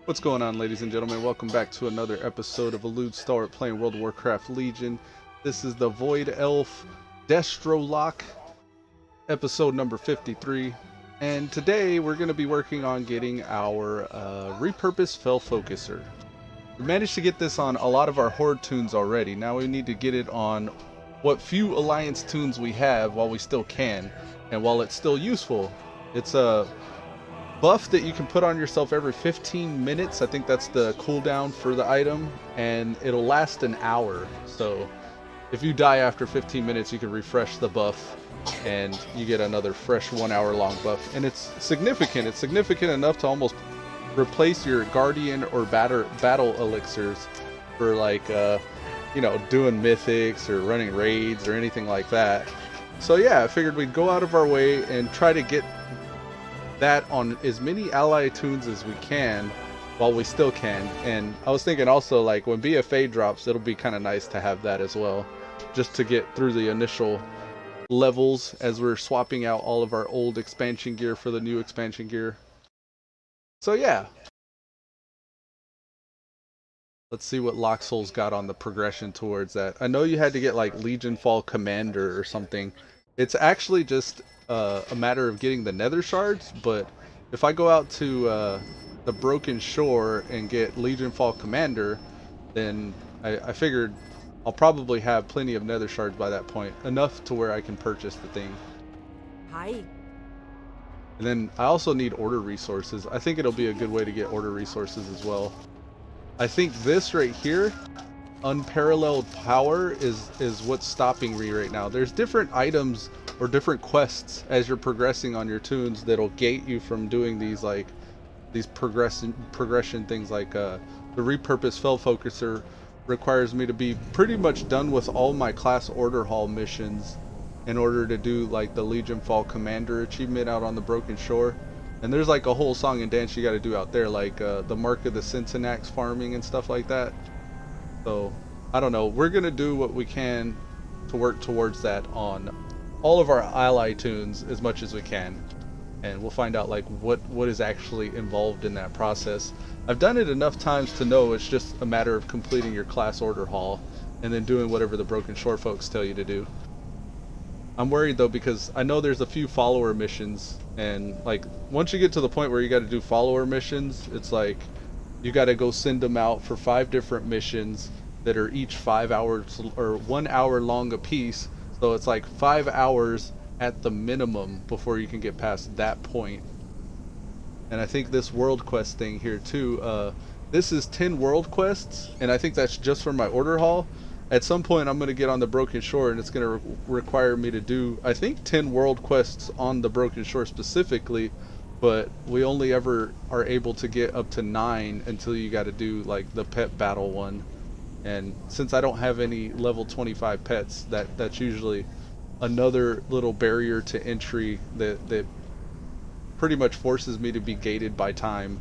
What's going on, ladies and gentlemen? Welcome back to another episode of Elude, Stalwart playing World of Warcraft Legion. This is the Void Elf Destro Lock, episode number 53. And today we're going to be working on getting our Repurposed Fel-Focuser. We managed to get this on a lot of our Horde toons already. Now we need to get it on what few Alliance toons we have while we still can. And while it's still useful, it's a buff that you can put on yourself every 15 minutes. I think that's the cooldown for the item, and it'll last an hour. So if you die after 15 minutes, you can refresh the buff and you get another fresh 1 hour long buff. And it's significant. It's significant enough to almost replace your guardian or battle elixirs for like you know, doing mythics or running raids or anything like that. So yeah, I figured we'd go out of our way and try to get that on as many ally toons as we can while we still can. And I was thinking also, like, when BFA drops, it'll be kind of nice to have that as well, just to get through the initial levels as we're swapping out all of our old expansion gear for the new expansion gear. So yeah, let's see what Locksoul's got on the progression towards that. I know you had to get like Legion Fall Commander or something. It's actually just a matter of getting the nether shards, but if I go out to the Broken Shore and get Legion Fall Commander, then I figured I'll probably have plenty of nether shards by that point, enough to where I can purchase the thing. Hi. And then I also need order resources. I think it'll be a good way to get order resources as well. I think this right here, unparalleled power, is what's stopping me right now. There's different items or different quests as you're progressing on your toons that'll gate you from doing these, like these progression things. Like the Repurposed Fel-Focuser requires me to be pretty much done with all my class order hall missions in order to do like the Legion Fall Commander achievement out on the Broken Shore. And there's like a whole song and dance you got to do out there, like the Mark of the Cincinnax farming and stuff like that. So I don't know, we're gonna do what we can to work towards that on all of our ally toons as much as we can, and we'll find out like what is actually involved in that process. I've done it enough times to know it's just a matter of completing your class order hall and then doing whatever the Broken Shore folks tell you to do. I'm worried though, because I know there's a few follower missions, and like once you get to the point where you got to do follower missions, it's like you got to go send them out for 5 different missions that are each 5 hours or 1 hour long a piece. So it's like 5 hours at the minimum before you can get past that point. And I think this world quest thing here too, this is 10 world quests, and I think that's just for my order hall. At some point I'm going to get on the Broken Shore, and it's going to require me to do, I think, 10 world quests on the Broken Shore specifically, but we only ever are able to get up to 9 until you got to do like the pet battle one. And since I don't have any level 25 pets, that's usually another little barrier to entry that pretty much forces me to be gated by time.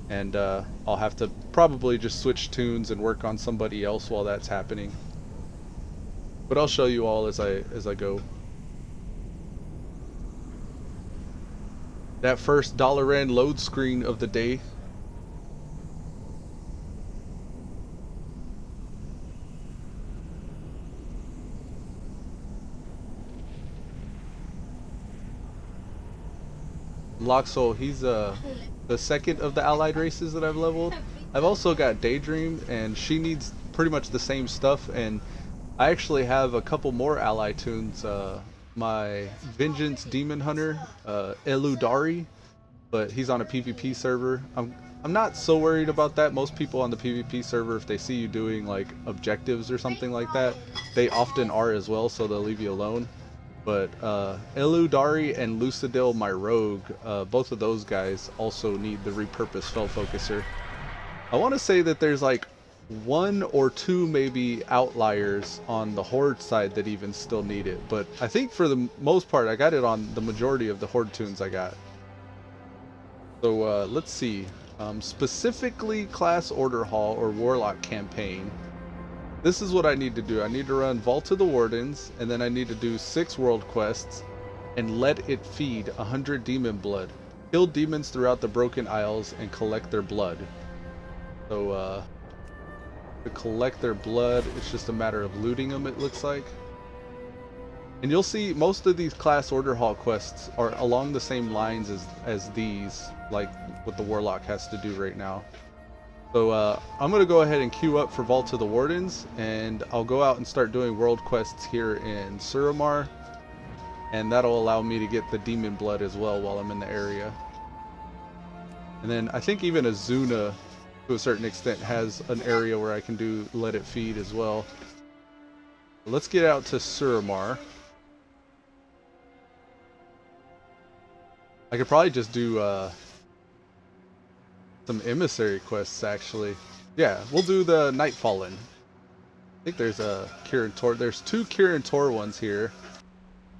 And I'll have to probably just switch toons and work on somebody else while that's happening. But I'll show you all as I go. That first $N load screen of the day. Locksoul, he's the second of the allied races that I've leveled. I've also got Daydream, and she needs pretty much the same stuff, and I actually have a couple more ally toons. My Vengeance Demon Hunter, Elude, but he's on a PvP server. I'm not so worried about that. Most people on the PvP server, if they see you doing like objectives or something like that, they often are as well, so they'll leave you alone. But Elude and Lucidil, my rogue, both of those guys also need the Repurposed Fel-Focuser. I want to say that there's like 1 or 2 maybe outliers on the Horde side that even still need it, but I think for the most part I got it on the majority of the Horde toons I got. So let's see, specifically class order hall or warlock campaign. This is what I need to do. I need to run Vault of the Wardens, and then I need to do 6 world quests and let it feed 100 demon blood. Kill demons throughout the Broken Isles and collect their blood. So to collect their blood, it's just a matter of looting them, it looks like. And you'll see most of these class order hall quests are along the same lines as these, like what the Warlock has to do right now. So I'm going to go ahead and queue up for Vault of the Wardens, and I'll go out and start doing world quests here in Suramar, and that'll allow me to get the demon blood as well while I'm in the area. And then I think even Azuna, to a certain extent, has an area where I can do Let It Feed as well. Let's get out to Suramar. I could probably just do some emissary quests, actually. Yeah, we'll do the Nightfallen. I think there's a Kirin Tor. There's 2 Kirin Tor ones here.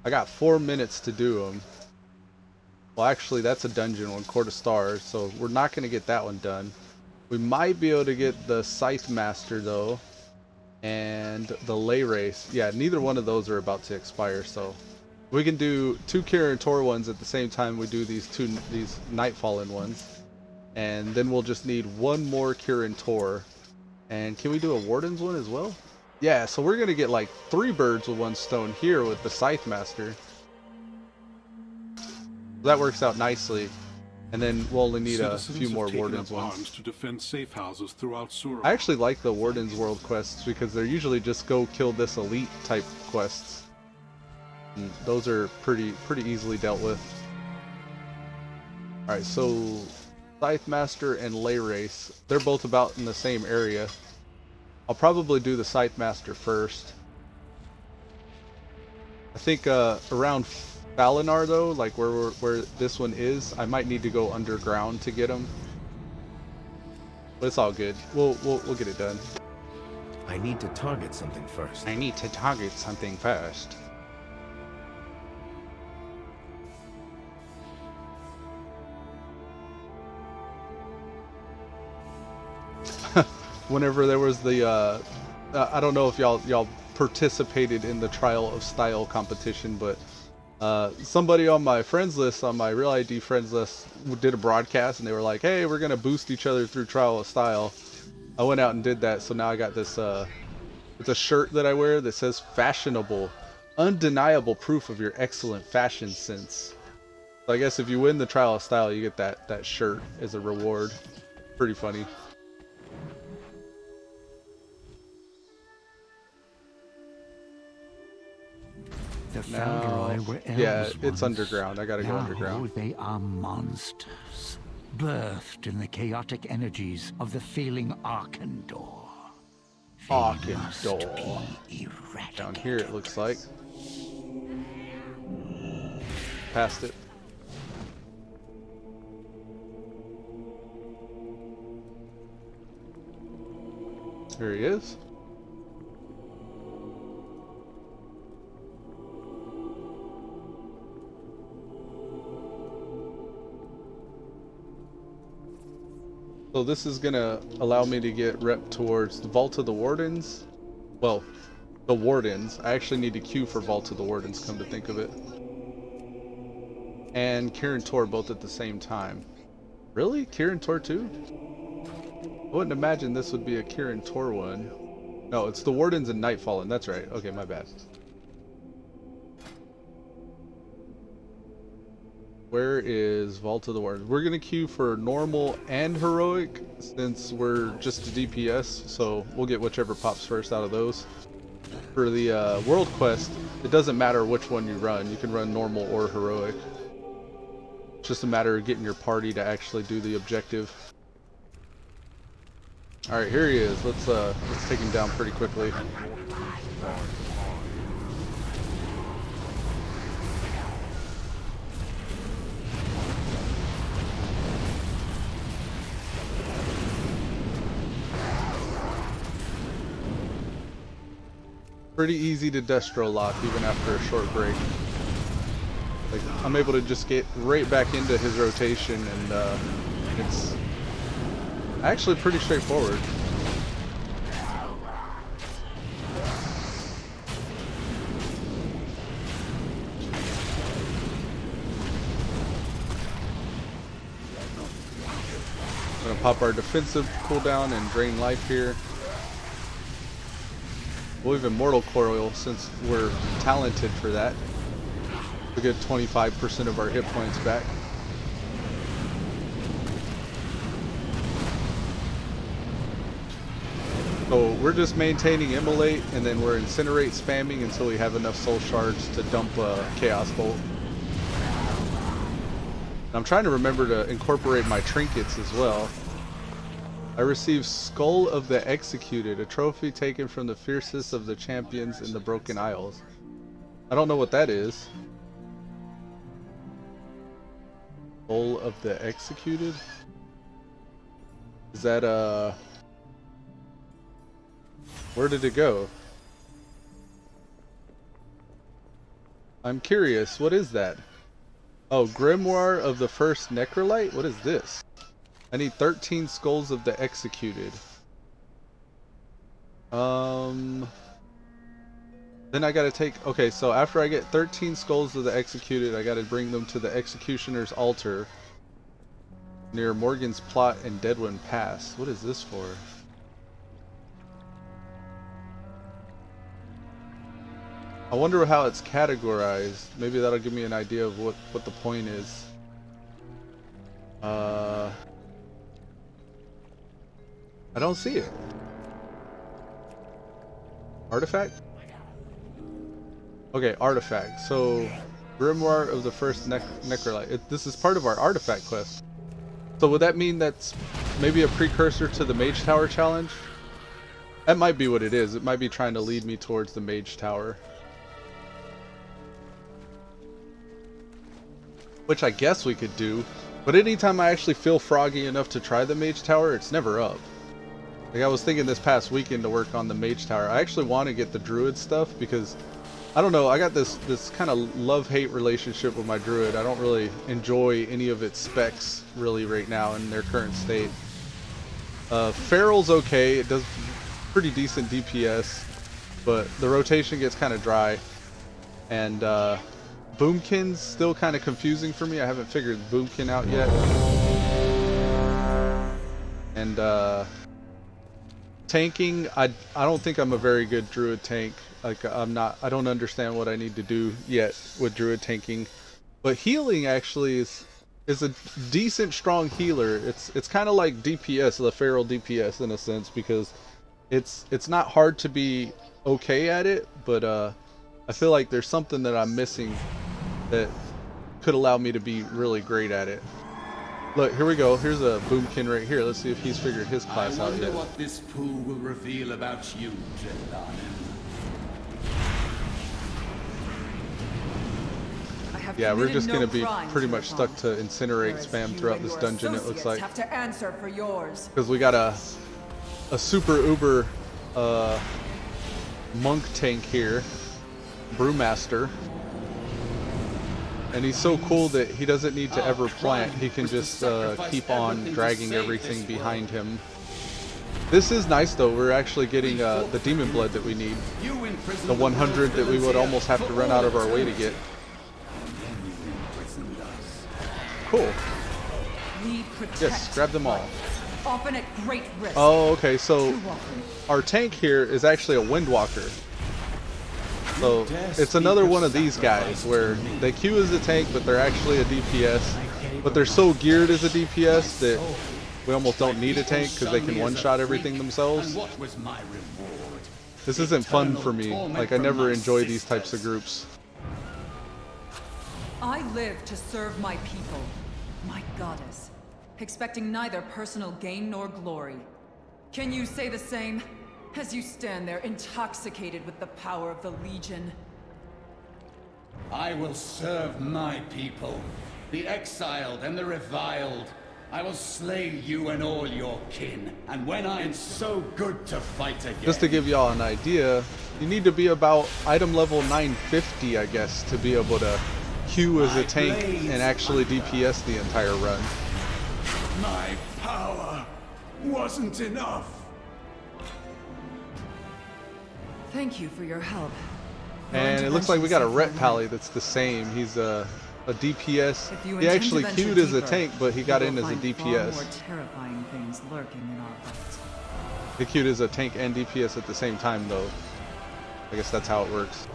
I got 4 minutes to do them. Well, actually, that's a dungeon one, Court of Stars, so we're not going to get that one done. We might be able to get the Scythe Master, though, and the Lay Race. Yeah, neither one of those are about to expire, so we can do 2 Kirin Tor ones at the same time we do these Nightfallen ones. And then we'll just need 1 more Kirin Tor. And can we do a Warden's one as well? Yeah, so we're going to get like 3 birds with 1 stone here with the Scythe Master. That works out nicely. And then we'll only need a few more Warden's ones. To defend safe houses throughout Suramar. I actually like the Warden's World quests because they're usually just go kill this elite type quests. And those are pretty easily dealt with. Alright, so Scythe Master and Lay Race, they're both about in the same area. I'll probably do the Scythe Master first. I think around Valinar, though, like where this one is, I might need to go underground to get him. But it's all good. We'll get it done. I need to target something first. I need to target something first. Whenever there was the I don't know if y'all participated in the Trial of Style competition, but somebody on my friends list, on my Real ID friends list, did a broadcast, and they were like, hey, we're gonna boost each other through Trial of Style. I went out and did that, so now I got this it's a shirt that I wear that says fashionable, undeniable proof of your excellent fashion sense. So I guess if you win the Trial of Style, you get that shirt as a reward. Pretty funny. The Falderoi were elves yeah, it's once. underground. I gotta go Now underground. They are monsters, birthed in the chaotic energies of the failing Arkandor. Arkandor. Down here it looks like. Past it. Here he is. So this is gonna allow me to get rep towards the Vault of the Wardens. Well, the Wardens. I actually need to queue for Vault of the Wardens, come to think of it. And Kirin Tor both at the same time. Really? Kirin Tor too? I wouldn't imagine this would be a Kirin Tor one. No, it's the Wardens and Nightfallen. That's right. Okay, my bad. Where is Vault of the Wardens? We're gonna queue for normal and heroic since we're just a DPS, so we'll get whichever pops first out of those. For the world quest, it doesn't matter which one you run. You can run normal or heroic. It's just a matter of getting your party to actually do the objective. All right, here he is. Let's take him down pretty quickly. Pretty easy to Destro lock even after a short break. Like, I'm able to just get right back into his rotation, and it's actually pretty straightforward. I'm gonna pop our defensive cooldown and drain life here. We'll even Mortal Coil since we're talented for that. We get 25% of our hit points back. So we're just maintaining Immolate, and then we're Incinerate spamming until we have enough soul shards to dump a Chaos Bolt. And I'm trying to remember to incorporate my trinkets as well. I received Skull of the Executed, a trophy taken from the fiercest of the champions in the Broken Isles. I don't know what that is. Skull of the Executed? Is that where did it go? I'm curious, what is that? Oh, Grimoire of the First Necrolite? What is this? I need 13 Skulls of the Executed. Then I gotta take... Okay, so after I get 13 Skulls of the Executed, I gotta bring them to the Executioner's Altar near Morgan's Plot and Deadwind Pass. What is this for? I wonder how it's categorized. Maybe that'll give me an idea of what the point is. I don't see it. Artifact? Okay, artifact. So, Grimoire of the First Necrolite. This is part of our artifact quest. So would that mean that's maybe a precursor to the Mage Tower challenge? That might be what it is. It might be trying to lead me towards the Mage Tower. Which I guess we could do, but anytime I actually feel froggy enough to try the Mage Tower, it's never up. Like I was thinking this past weekend to work on the Mage Tower. I actually want to get the Druid stuff because, I don't know, I got this kind of love-hate relationship with my Druid. I don't really enjoy any of its specs really right now in their current state. Feral's okay, it does pretty decent DPS, but the rotation gets kind of dry. And Boomkin's still kind of confusing for me. I haven't figured Boomkin out yet. And tanking, I don't think I'm a very good Druid tank. Like I don't understand what I need to do yet with Druid tanking. But healing actually is a decent strong healer. It's kind of like DPS, the Feral DPS in a sense, because it's not hard to be okay at it, but I feel like there's something that I'm missing that could allow me to be really great at it. Look, here we go. Here's a Boomkin right here. Let's see if he's figured his class out yet. I wonder what this pool will reveal about you, Jelani. Yeah, we're just going to be pretty much stuck to Incinerate spam throughout this dungeon, it looks like. Have to answer for yours. Because we got a super uber monk tank here, Brewmaster. And he's so cool that he doesn't need to ever plant. He can just keep on dragging everything behind him. This is nice though. We're actually getting the demon blood that we need. The 100 that we would almost have to run out of our way to get. Cool. Yes, grab them all. Often at great risk. Oh, okay. So our tank here is actually a Windwalker. So it's another one of these guys where they queue as a tank, but they're actually a DPS. But they're so geared as a DPS that we almost don't need a tank because they can one-shot everything themselves. This isn't fun for me. Like, I never enjoy these types of groups. I live to serve my people, my goddess, expecting neither personal gain nor glory. Can you say the same? As you stand there, intoxicated with the power of the Legion. I will serve my people, the exiled and the reviled. I will slay you and all your kin, and when I'm so good to fight again. Just to give y'all an idea, you need to be about item level 950, I guess, to be able to queue as a tank and actually DPS the entire run. My power wasn't enough. Thank you for your help. And it looks like we got a Ret Pally that's the same. He's a DPS. If you He intend actually to venture queued as a deeper, tank, but he you got will in as a find far DPS. more terrifying things lurking in our hearts. He queued as a tank and DPS at the same time, though. I guess that's how it works.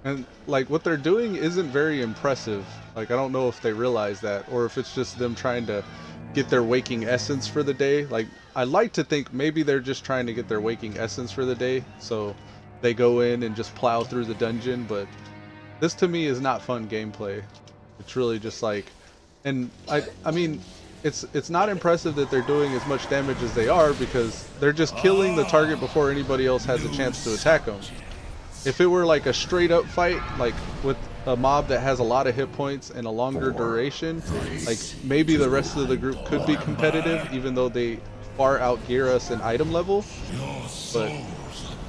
And like what they're doing isn't very impressive. Like I don't know if they realize that or if it's just them trying to get their waking essence for the day. Like I like to think maybe they're just trying to get their waking essence for the day, so they go in and just plow through the dungeon, but this to me is not fun gameplay. It's really just like, and I mean it's not impressive that they're doing as much damage as they are because they're just killing the target before anybody else has a chance to attack them. If it were like a straight up fight, like with a mob that has a lot of hit points and a longer duration, like maybe the rest of the group could be competitive even though they far outgear us in item level, but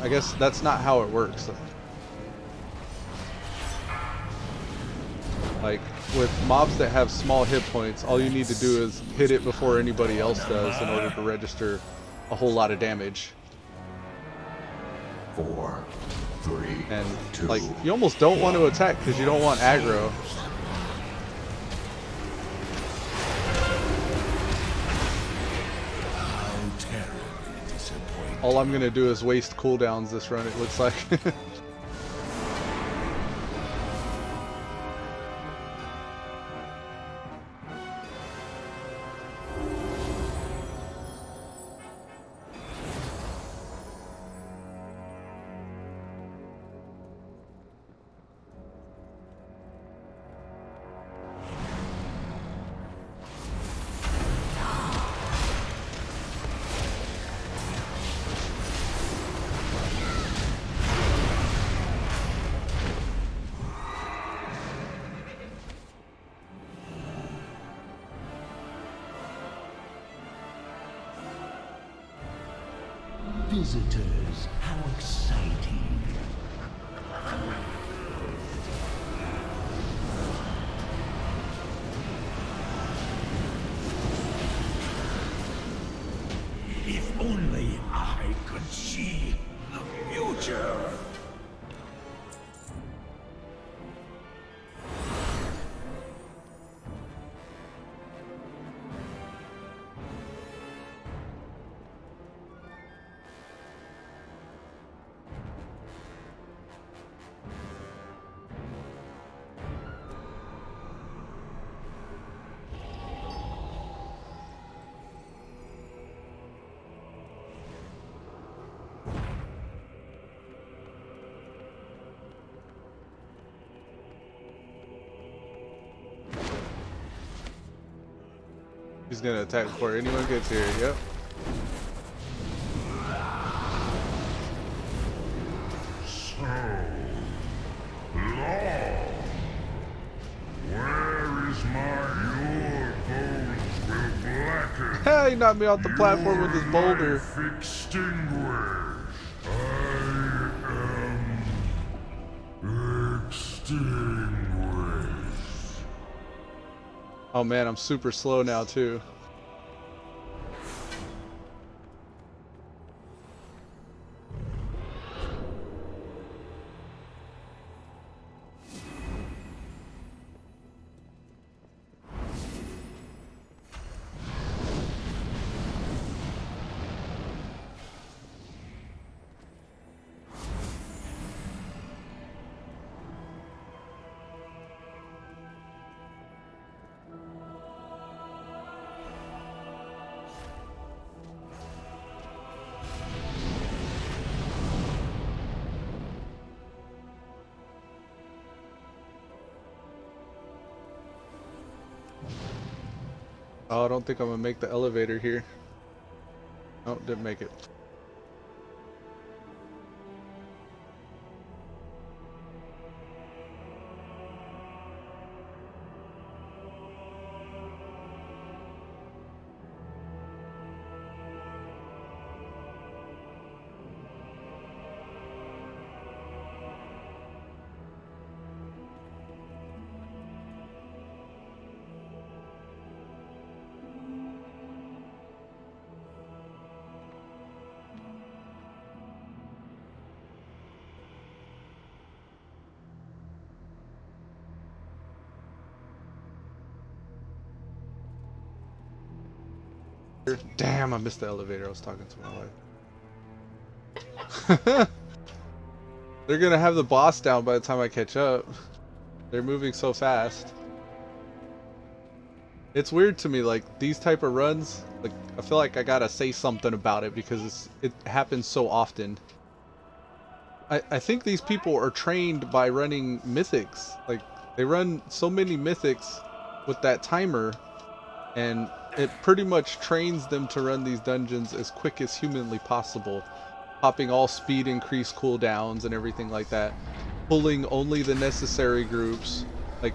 I guess that's not how it works. Like with mobs that have small hit points, all you need to do is hit it before anybody else does in order to register a whole lot of damage. 4, 3, And 2, like you almost don't want to attack because you don't want aggro. All I'm gonna do is waste cooldowns this run, it looks like. Visitors, how exciting. If only I could see the future. He's gonna attack before anyone gets here, yep. So long. Where is my bones will blacken? Ha! He knocked me off the platform with his boulder. Life extinguished. I am extinguished. Oh man, I'm super slow now too. Oh, I don't think I'm gonna make the elevator here. Oh, didn't make it. elevator. Damn, I missed the elevator. I was talking to my wife. They're gonna have the boss down by the time I catch up. They're moving so fast. It's weird to me, like these type of runs, like I feel like I gotta say something about it because it happens so often. I think these people are trained by running mythics. Like they run so many mythics with that timer, and it pretty much trains them to run these dungeons as quick as humanly possible, popping all speed increase cooldowns and everything like that, pulling only the necessary groups. Like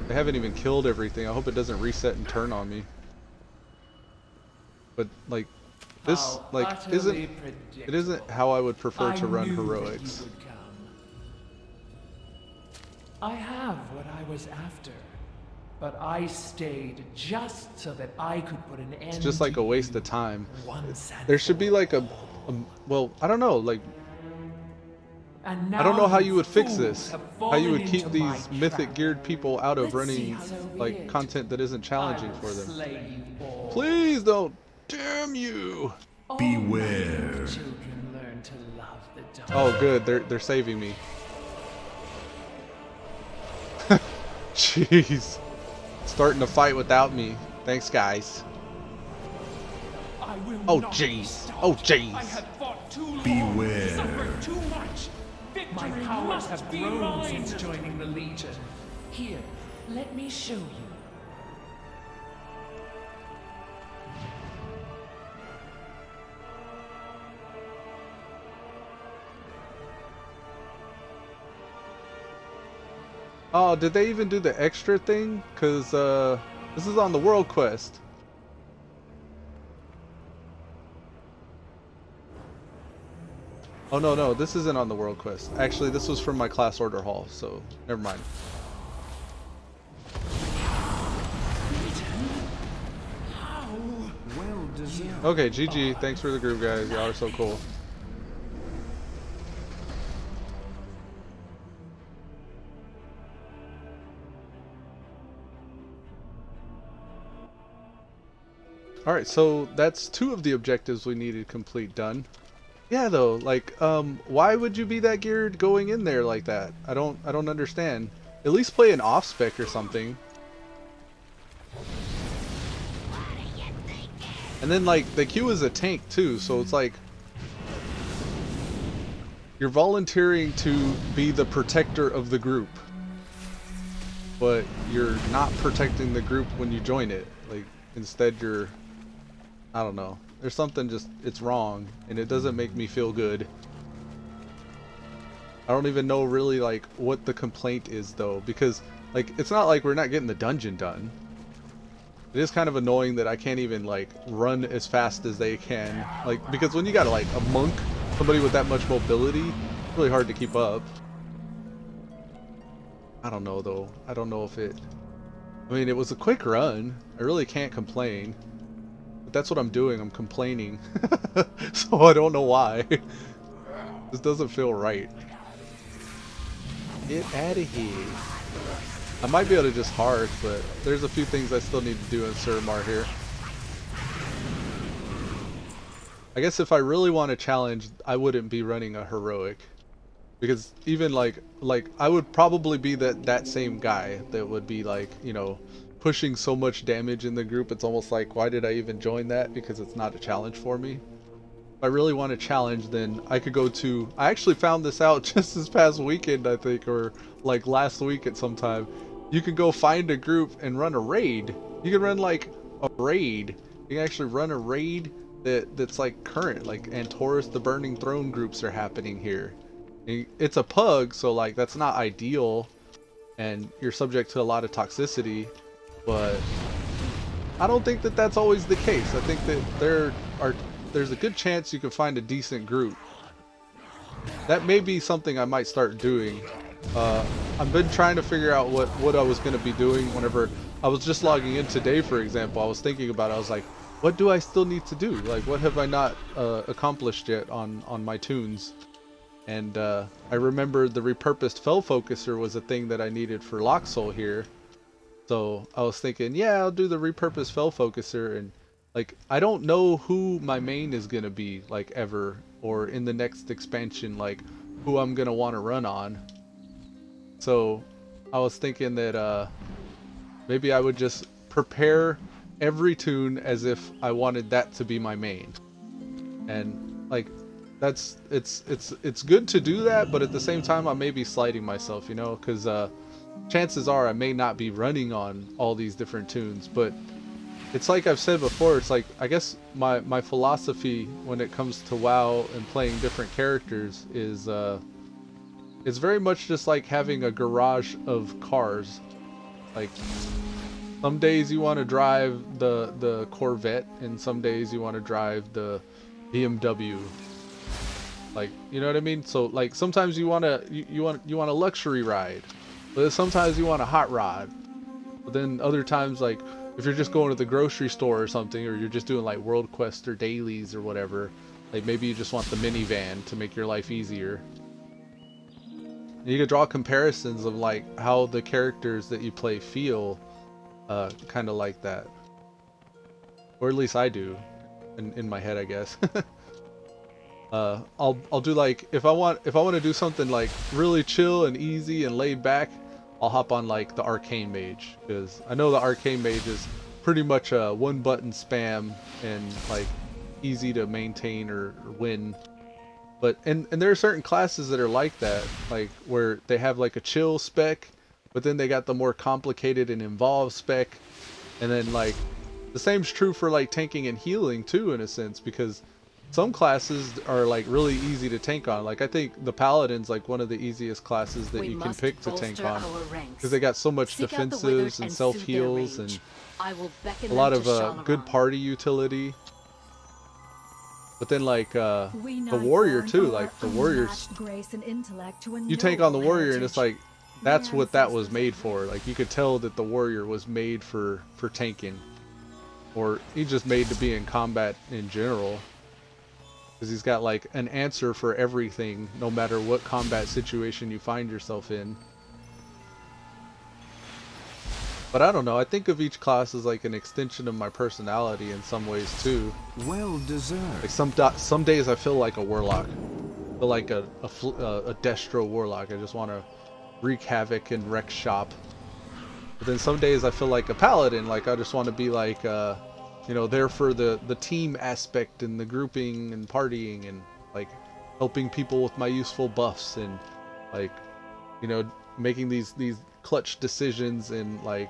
they haven't even killed everything. I hope it doesn't reset and turn on me. But like this isn't how I would prefer to run heroics. I have what I was after, but I stayed just so that I could put an end. It's just like a waste of time. Once and There should be like a well, I don't know, like And I don't know now how you would fix this. have How you would fallen keep into these my mythic trap. geared people out of Let's see running so like be it. content that isn't challenging for them. Slay you all. Please don't. Damn you. All Beware. my children learn to love the dark. Oh good, they're saving me. Jeez. Starting to fight without me. Thanks guys. I will Oh not jeez. stop. Oh jeez. I have fought too long. Beware. Suffered too much. My powers have grown since joining the Legion. Here, let me show you. Oh, did they even do the extra thing? Cause this is on the world quest. Oh no, this isn't on the world quest. Actually, this was from my class order hall, so never mind. Well deserved. Okay, GG. Thanks for the group, guys. Y'all are so cool. Alright, so that's 2 of the objectives we needed complete done. Yeah though, like, why would you be that geared going in there like that? I don't understand. At least play an off spec or something. And then like the Q is a tank too, so it's like you're volunteering to be the protector of the group, but you're not protecting the group when you join it. Like instead you're, I don't know. There's something just, it's wrong, and it doesn't make me feel good. I don't even know really like what the complaint is though, because like it's not like we're not getting the dungeon done. It is kind of annoying that I can't even like run as fast as they can, like because when you got like a monk, somebody with that much mobility, it's really hard to keep up. I don't know though. I don't know if it, I mean it was a quick run. I really can't complain. But that's what I'm doing, I'm complaining. So I don't know why. This doesn't feel right. Get out of here. I might be able to just hard, but there's a few things I still need to do in Suramar here. I guess if I really want to challenge, I wouldn't be running a heroic. Because even like I would probably be that same guy that would be like, you know, pushing so much damage in the group, it's almost like, why did I even join that? Because it's not a challenge for me. If I really want to challenge, then I could go to, I actually found this out just this past weekend, I think, or like last week at some time. You can go find a group and run a raid. You can run like a raid. You can actually run a raid that's like current, like Antorus the Burning Throne groups are happening here. And it's a pug, so like that's not ideal, and you're subject to a lot of toxicity. But I don't think that that's always the case. I think that there's a good chance you can find a decent group. That may be something I might start doing. I've been trying to figure out what I was going to be doing whenever I was just logging in today, for example. I was thinking about it. I was like, what do I still need to do? Like, what have I not accomplished yet on my toons? And I remembered the Repurposed Fel-Focuser was a thing that I needed for Locksoul here. So I was thinking, yeah, I'll do the Repurposed Fel-Focuser, and like I don't know who my main is gonna be like ever, or in the next expansion, like who I'm gonna want to run on. So I was thinking that maybe I would just prepare every toon as if I wanted that to be my main, and like it's good to do that, but at the same time I may be slighting myself, you know, because chances are I may not be running on all these different toons. But it's like I've said before, it's like I guess my philosophy when it comes to WoW and playing different characters is it's very much just like having a garage of cars. Like some days you want to drive the Corvette, and some days you want to drive the BMW. Like, you know what I mean? So like sometimes you want a luxury ride, but sometimes you want a hot rod. But then other times, like if you're just going to the grocery store or something, or you're just doing like world quests or dailies or whatever, like maybe you just want the minivan to make your life easier. And you can draw comparisons of like how the characters that you play feel, kind of like that, or at least I do, in my head, I guess. I'll do like if I want to do something like really chill and easy and laid back, I'll hop on like the Arcane Mage, because I know the Arcane Mage is pretty much a one button spam and like easy to maintain or win. But and there are certain classes that are like that, like where they have like a chill spec, but then they got the more complicated and involved spec, and then like the same's true for like tanking and healing too, in a sense, because some classes are like really easy to tank on. Like I think the Paladin's like one of the easiest classes that you can pick to tank on, because they got so much defensives and self heals and a lot of good party utility. But then like the warrior too, like the warriors, you tank on the warrior and it's like that's what that was made for. Like you could tell that the warrior was made for tanking, or he's just made to be in combat in general. Because he's got like an answer for everything, no matter what combat situation you find yourself in. But I don't know, I think of each class as like an extension of my personality in some ways too. Well deserved. Like some days I feel like a warlock. I feel like a Destro warlock. I just want to wreak havoc and wreck shop. But then some days I feel like a paladin. Like I just want to be like you know, there for the team aspect and the grouping and partying and like helping people with my useful buffs and like, you know, making these clutch decisions in like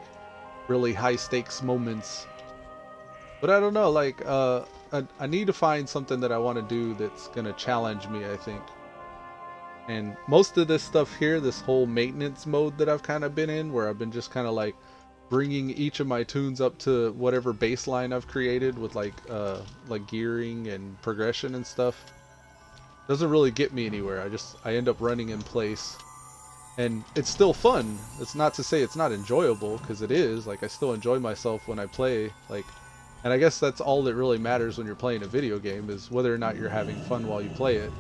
really high stakes moments. But I don't know, like I need to find something that I want to do that's gonna challenge me, I think. And most of this stuff here, this whole maintenance mode that I've kind of been in, where I've been just kind of like bringing each of my toons up to whatever baseline I've created with like gearing and progression and stuff, doesn't really get me anywhere. I end up running in place, and it's still fun. It's not to say it's not enjoyable, because it is. Like I still enjoy myself when I play, like, and I guess that's all that really matters when you're playing a video game, is whether or not you're having fun while you play it.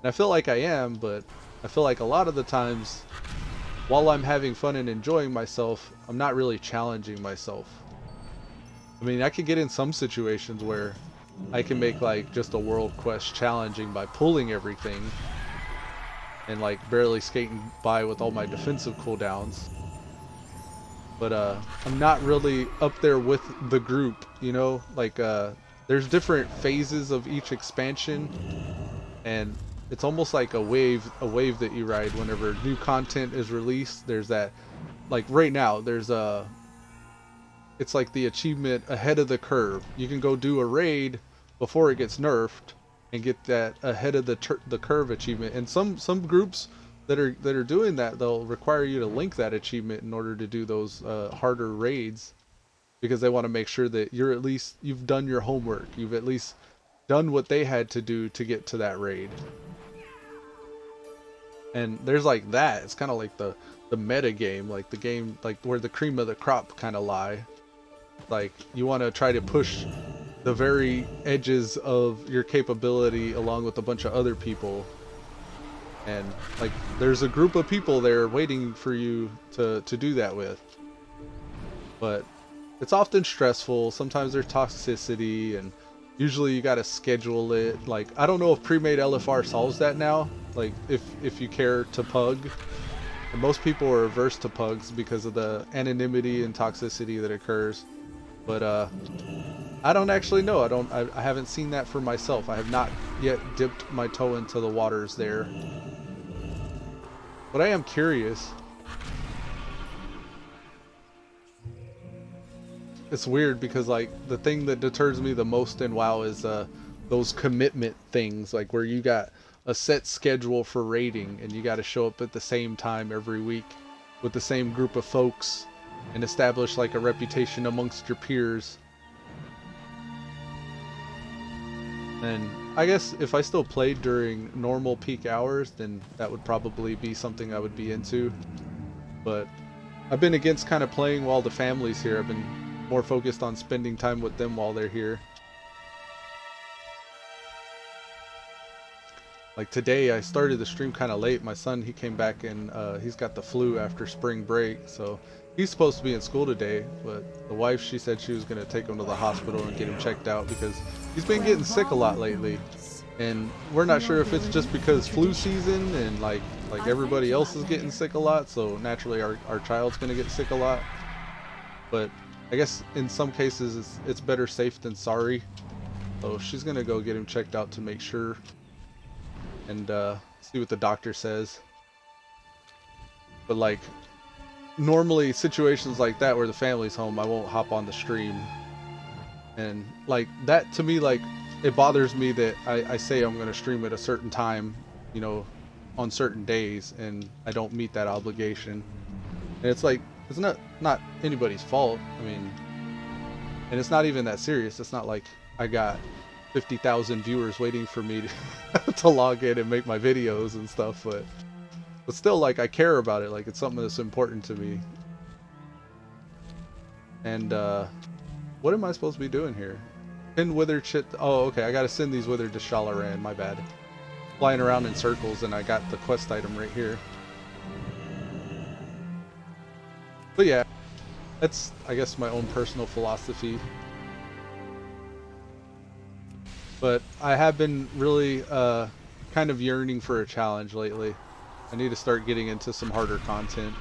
And I feel like I am, but I feel like a lot of the times while I'm having fun and enjoying myself, I'm not really challenging myself. I mean, I could get in some situations where I can make like just a world quest challenging by pulling everything and like barely skating by with all my defensive cooldowns. But I'm not really up there with the group, you know? Like there's different phases of each expansion, and it's almost like a wave that you ride whenever new content is released. There's that, like right now, there's it's like the achievement ahead of the curve. You can go do a raid before it gets nerfed and get that ahead of the curve achievement. And some groups that are doing that, they'll require you to link that achievement in order to do those harder raids, because they want to make sure that you've done your homework. You've at least done what they had to do to get to that raid. And there's like that. It's kind of like the meta game, like the game like where the cream of the crop kind of lie. Like you want to try to push the very edges of your capability along with a bunch of other people, and like there's a group of people there waiting for you to do that with. but it's often stressful. Sometimes there's toxicity, and usually you gotta schedule it. Like, I don't know if pre-made LFR solves that now, like if you care to pug. And most people are averse to pugs because of the anonymity and toxicity that occurs. But I don't actually know. I haven't seen that for myself. I have not yet dipped my toe into the waters there. But I am curious. It's weird because, like, the thing that deters me the most in WoW is those commitment things, like where you got a set schedule for raiding and you got to show up at the same time every week with the same group of folks and establish like a reputation amongst your peers. And I guess if I still played during normal peak hours, then that would probably be something I would be into. But I've been against kind of playing while the family's here. I've been more focused on spending time with them while they're here. Like today, I started the stream kind of late. My son, he came back and he's got the flu after spring break, so he's supposed to be in school today, but the wife, she said she was going to take him to the hospital and get him checked out because he's been getting sick a lot lately. And we're not sure if it's just because flu season and like everybody else is getting sick a lot, so naturally our child's going to get sick a lot. But I guess in some cases it's better safe than sorry. So she's going to go get him checked out to make sure and see what the doctor says. But like, normally situations like that where the family's home, I won't hop on the stream. And like that, to me, like, it bothers me that I say I'm going to stream at a certain time, you know, on certain days, and I don't meet that obligation. And it's like, it's not anybody's fault. I mean, and it's not even that serious. It's not like I got 50,000 viewers waiting for me to log in and make my videos and stuff, but still, like, I care about it. Like, it's something that's important to me. And what am I supposed to be doing here? Pin withered shit. Oh, okay, I gotta send these withered to Shalaran, my bad. Flying around in circles, and I got the quest item right here. But yeah, that's, I guess, my own personal philosophy. But I have been really kind of yearning for a challenge lately. I need to start getting into some harder content.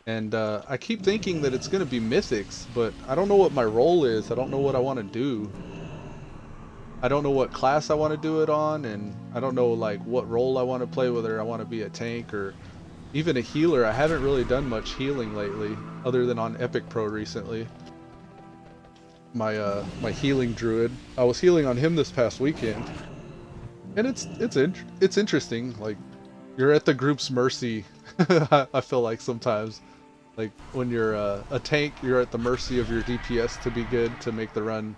And I keep thinking that it's going to be mythics, but I don't know what my role is. I don't know what I want to do. I don't know what class I want to do it on, and I don't know like what role I want to play, whether I want to be a tank or even a healer. I haven't really done much healing lately, other than on Epic Pro recently. My healing druid, I was healing on him this past weekend, and it's interesting. Like, you're at the group's mercy. I feel like sometimes, like when you're a tank, you're at the mercy of your DPS to be good to make the run.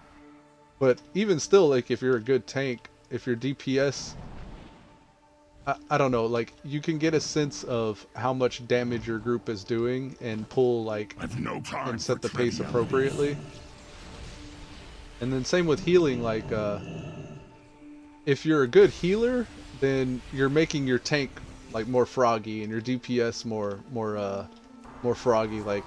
But even still, like, if you're a good tank, if your DPS, I don't know, like, you can get a sense of how much damage your group is doing and pull, like, and set the pace appropriately. And then same with healing, like, if you're a good healer, then you're making your tank like more froggy and your DPS more froggy. Like,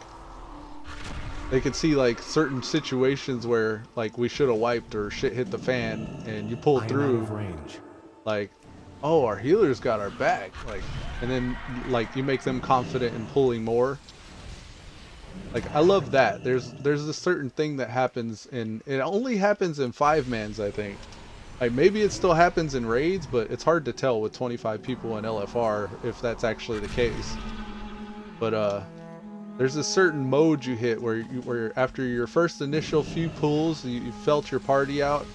they could see like certain situations where like we should have wiped or shit hit the fan, and you pull through, like, oh, our healer's got our back, like, and then like you make them confident in pulling more. Like, I love that. There's a certain thing that happens in, it only happens in 5-mans, I think. Like, maybe it still happens in raids, but it's hard to tell with 25 people in LFR if that's actually the case. But there's a certain mode you hit where after your first initial few pulls, you felt your party out,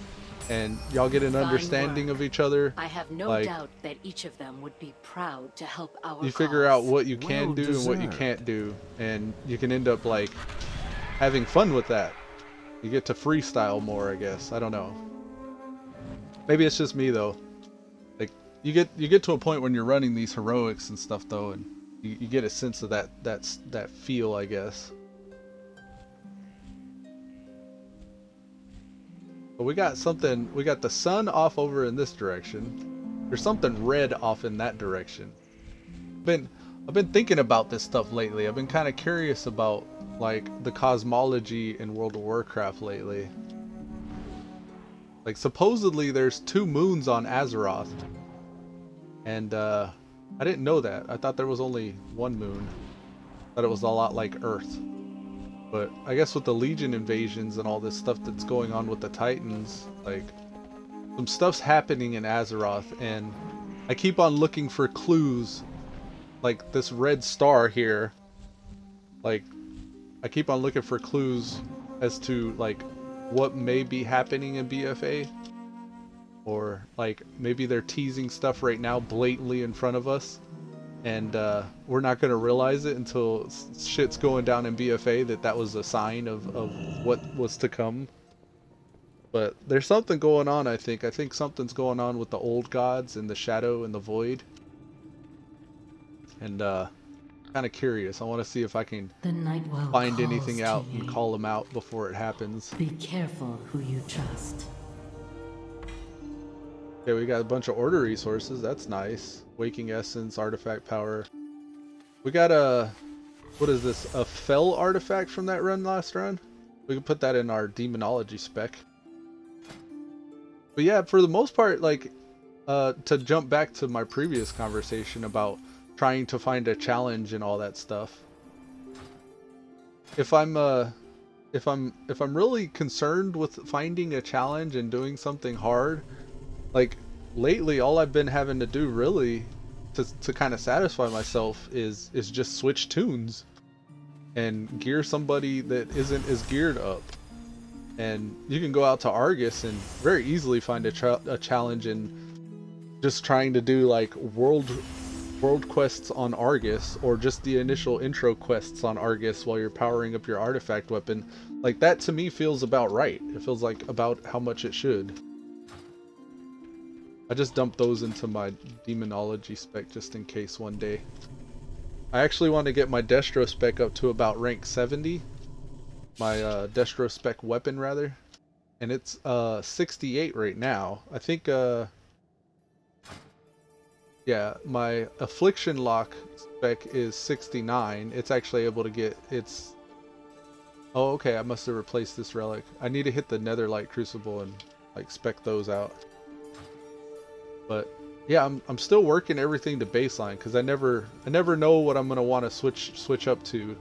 and y'all get an understanding of each other. I have no doubt that each of them would be proud to help our You figure out what you can do and what you can't do, and you can end up like having fun with that. You get to freestyle more, I guess. I don't know. Maybe it's just me though. Like, you get to a point when you're running these heroics and stuff though, and you get a sense of that feel, I guess. But we got something, we got the sun off over in this direction. There's something red off in that direction. I've been thinking about this stuff lately. I've been kind of curious about like the cosmology in World of Warcraft lately. Like supposedly there's 2 moons on Azeroth, and I didn't know that. I thought there was only 1 moon. I thought it was a lot like Earth. But I guess with the Legion invasions and all this stuff that's going on with the Titans, like some stuff's happening in Azeroth, and I keep on looking for clues, like this red star here. Like I keep on looking for clues as to like what may be happening in BFA, or like maybe they're teasing stuff right now blatantly in front of us, and we're not going to realize it until shit's going down in BFA that was a sign of what was to come. But there's something going on. I think something's going on with the old gods and the shadow and the void, and kind of curious. I want to see if I can find anything out and call them out before it happens. Be careful who you trust. Okay, we got a bunch of order resources. That's nice. Waking Essence, Artifact Power. We got a... what is this? A Fel artifact from that run last run? We can put that in our Demonology spec. But yeah, for the most part, like, to jump back to my previous conversation about trying to find a challenge and all that stuff. If I'm really concerned with finding a challenge and doing something hard, like lately all I've been having to do really to kind of satisfy myself is just switch toons and gear somebody that isn't as geared up. And you can go out to Argus and very easily find a challenge in just trying to do like world quests on Argus, or just the initial intro quests on Argus while you're powering up your artifact weapon. Like that to me feels about right. It feels like about how much it should. I just dumped those into my Demonology spec just in case one day. I actually want to get my Destro spec up to about rank 70. My Destro spec weapon rather. And it's 68 right now. I think yeah, my Affliction lock spec is 69. It's actually able to get its... oh, okay, I must have replaced this relic. I need to hit the Netherlight Crucible and like spec those out. But yeah, I'm still working everything to baseline because I never know what I'm gonna want to switch up to.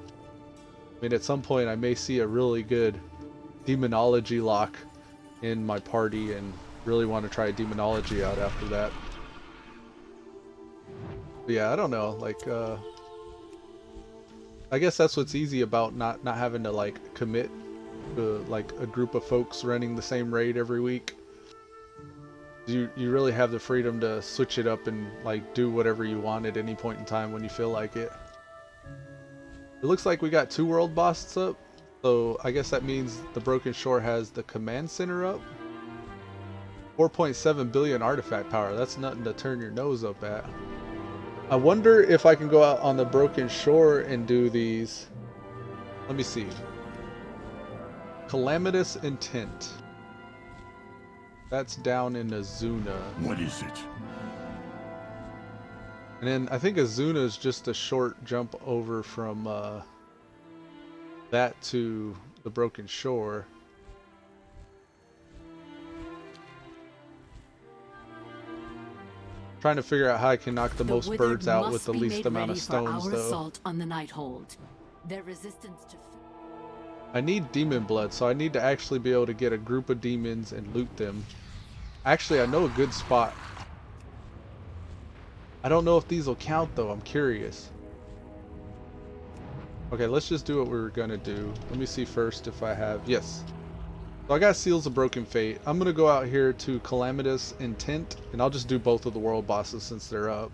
I mean, at some point I may see a really good Demonology lock in my party and really want to try Demonology out after that. But yeah, I don't know, like I guess that's what's easy about not having to like commit to like a group of folks running the same raid every week. You really have the freedom to switch it up and like do whatever you want at any point in time when you feel like it. It looks like we got 2 world bosses up, so I guess that means the Broken Shore has the command center up. 4.7 billion artifact power, that's nothing to turn your nose up at. I wonder if I can go out on the Broken Shore and do these. Let me see. Calamitous Intent. That's down in Azuna. What is it? And then I think Azuna is just a short jump over from that to the Broken Shore. Trying to figure out how I can knock the most birds out with the least amount of stones, though. Assault on the Night Hold. Their resistance to... I need demon blood, so I need to actually be able to get a group of demons and loot them. Actually, I know a good spot. I don't know if these will count, though. I'm curious. Okay, let's just do what we were gonna do. Let me see first if I have... yes. So I got Seals of Broken Fate. I'm gonna go out here to Calamitous Intent, and I'll just do both of the world bosses since they're up.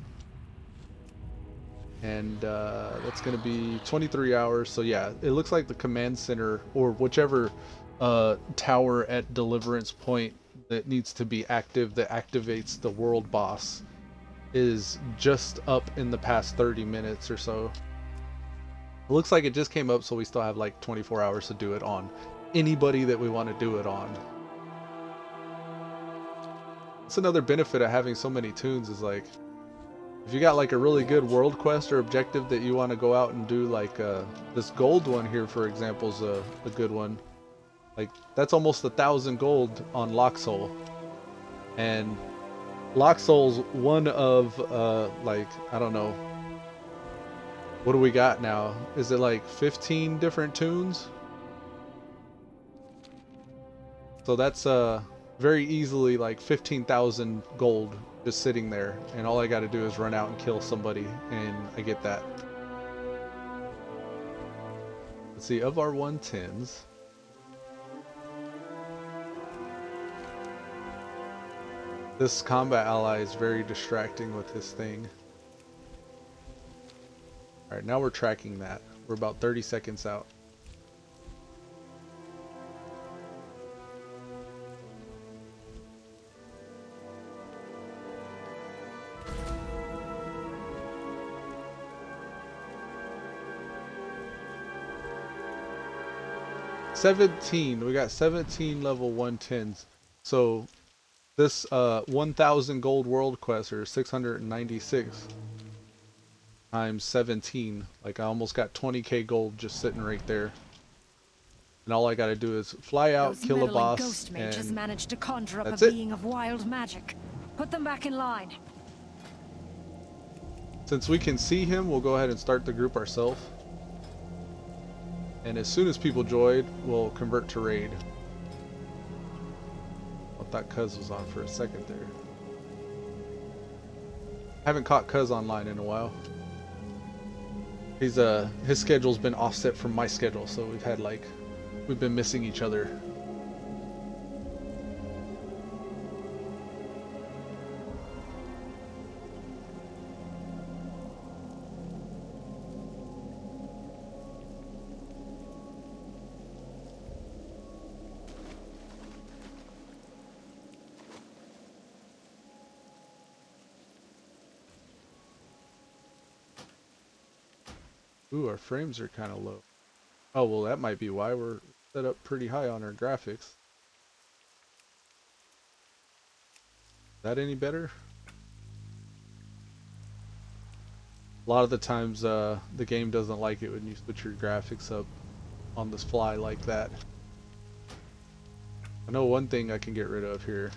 And that's gonna be 23 hours. So yeah, it looks like the command center, or whichever tower at Deliverance Point that needs to be active that activates the world boss, is just up in the past 30 minutes or so. It looks like it just came up, so we still have like 24 hours to do it on anybody that we want to do it on. That's another benefit of having so many toons, is like If you got like a really good world quest or objective that you want to go out and do, like this gold one here, for example, is a good one. Like that's almost 1,000 gold on Locksoul, and Locksoul's one of like, I don't know, what do we got now? Is it like 15 different toons? So that's very easily like 15,000 gold just sitting there, and all I got to do is run out and kill somebody and I get that. Let's see, of our 110s, this combat ally is very distracting with his thing. Alright, now we're tracking that. We're about 30 seconds out. We got 17 level 110s. So this 1,000 gold world quest, or 696 times 17, like I almost got 20k gold just sitting right there. And all I got to do is fly out, kill a boss, ghost mages and managed to conjure up that's a it. being of wild magic. Put them back in line. Since we can see him, we'll go ahead and start the group ourselves. And as soon as people join, we'll convert to raid. I thought Cuz was on for a second there. Haven't caught Cuz online in a while. He's his schedule's been offset from my schedule, so we've been missing each other. Ooh, our frames are kind of low. Oh, well, that might be why. We're set up pretty high on our graphics. Is that any better? A lot of the times the game doesn't like it when you switch your graphics up on this fly like that. I know one thing I can get rid of here.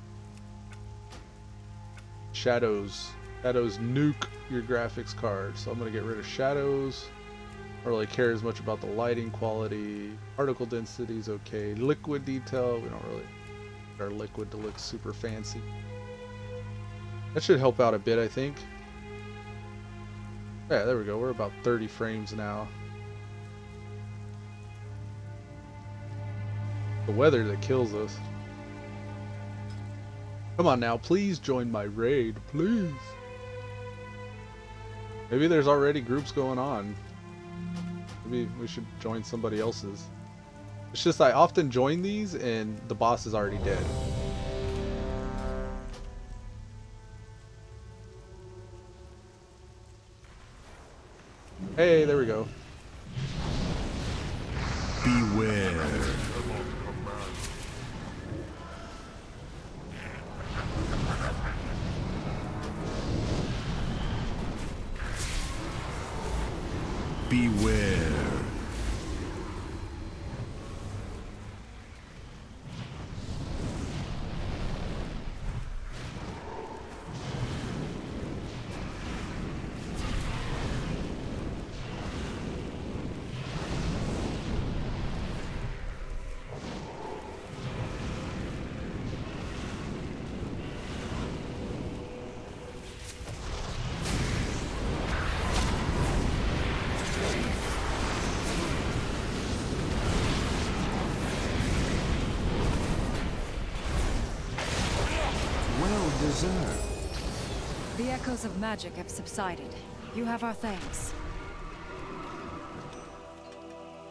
Shadows. Shadows nuke your graphics card. So I'm going to get rid of shadows. I don't really care as much about the lighting quality. Particle density is okay. Liquid detail, we don't really want our liquid to look super fancy. That should help out a bit, I think. Yeah, there we go. We're about 30 frames now. The weather that kills us. Come on now, please join my raid, please. Maybe there's already groups going on. Maybe we should join somebody else's. It's just I often join these and the boss is already dead. Hey, there we go. Beware. Beware. The echoes of magic have subsided. You have our thanks.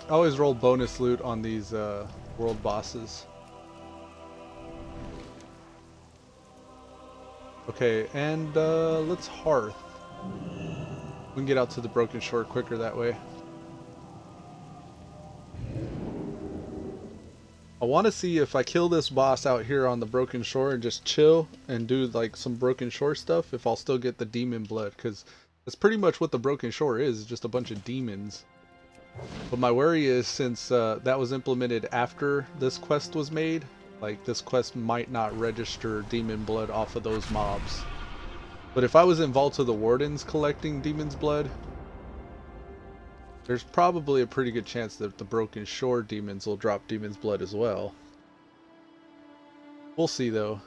I always roll bonus loot on these world bosses. Okay, and let's hearth. We can get out to the Broken Shore quicker that way. I want to see if I kill this boss out here on the Broken Shore and just chill and do like some Broken Shore stuff, if I'll still get the demon blood, because that's pretty much what the Broken Shore is, just a bunch of demons. But my worry is, since that was implemented after this quest was made, like this quest might not register demon blood off of those mobs. But if I was in Vault of the Wardens collecting demon's blood, there's probably a pretty good chance that the Broken Shore demons will drop demon's blood as well. We'll see though.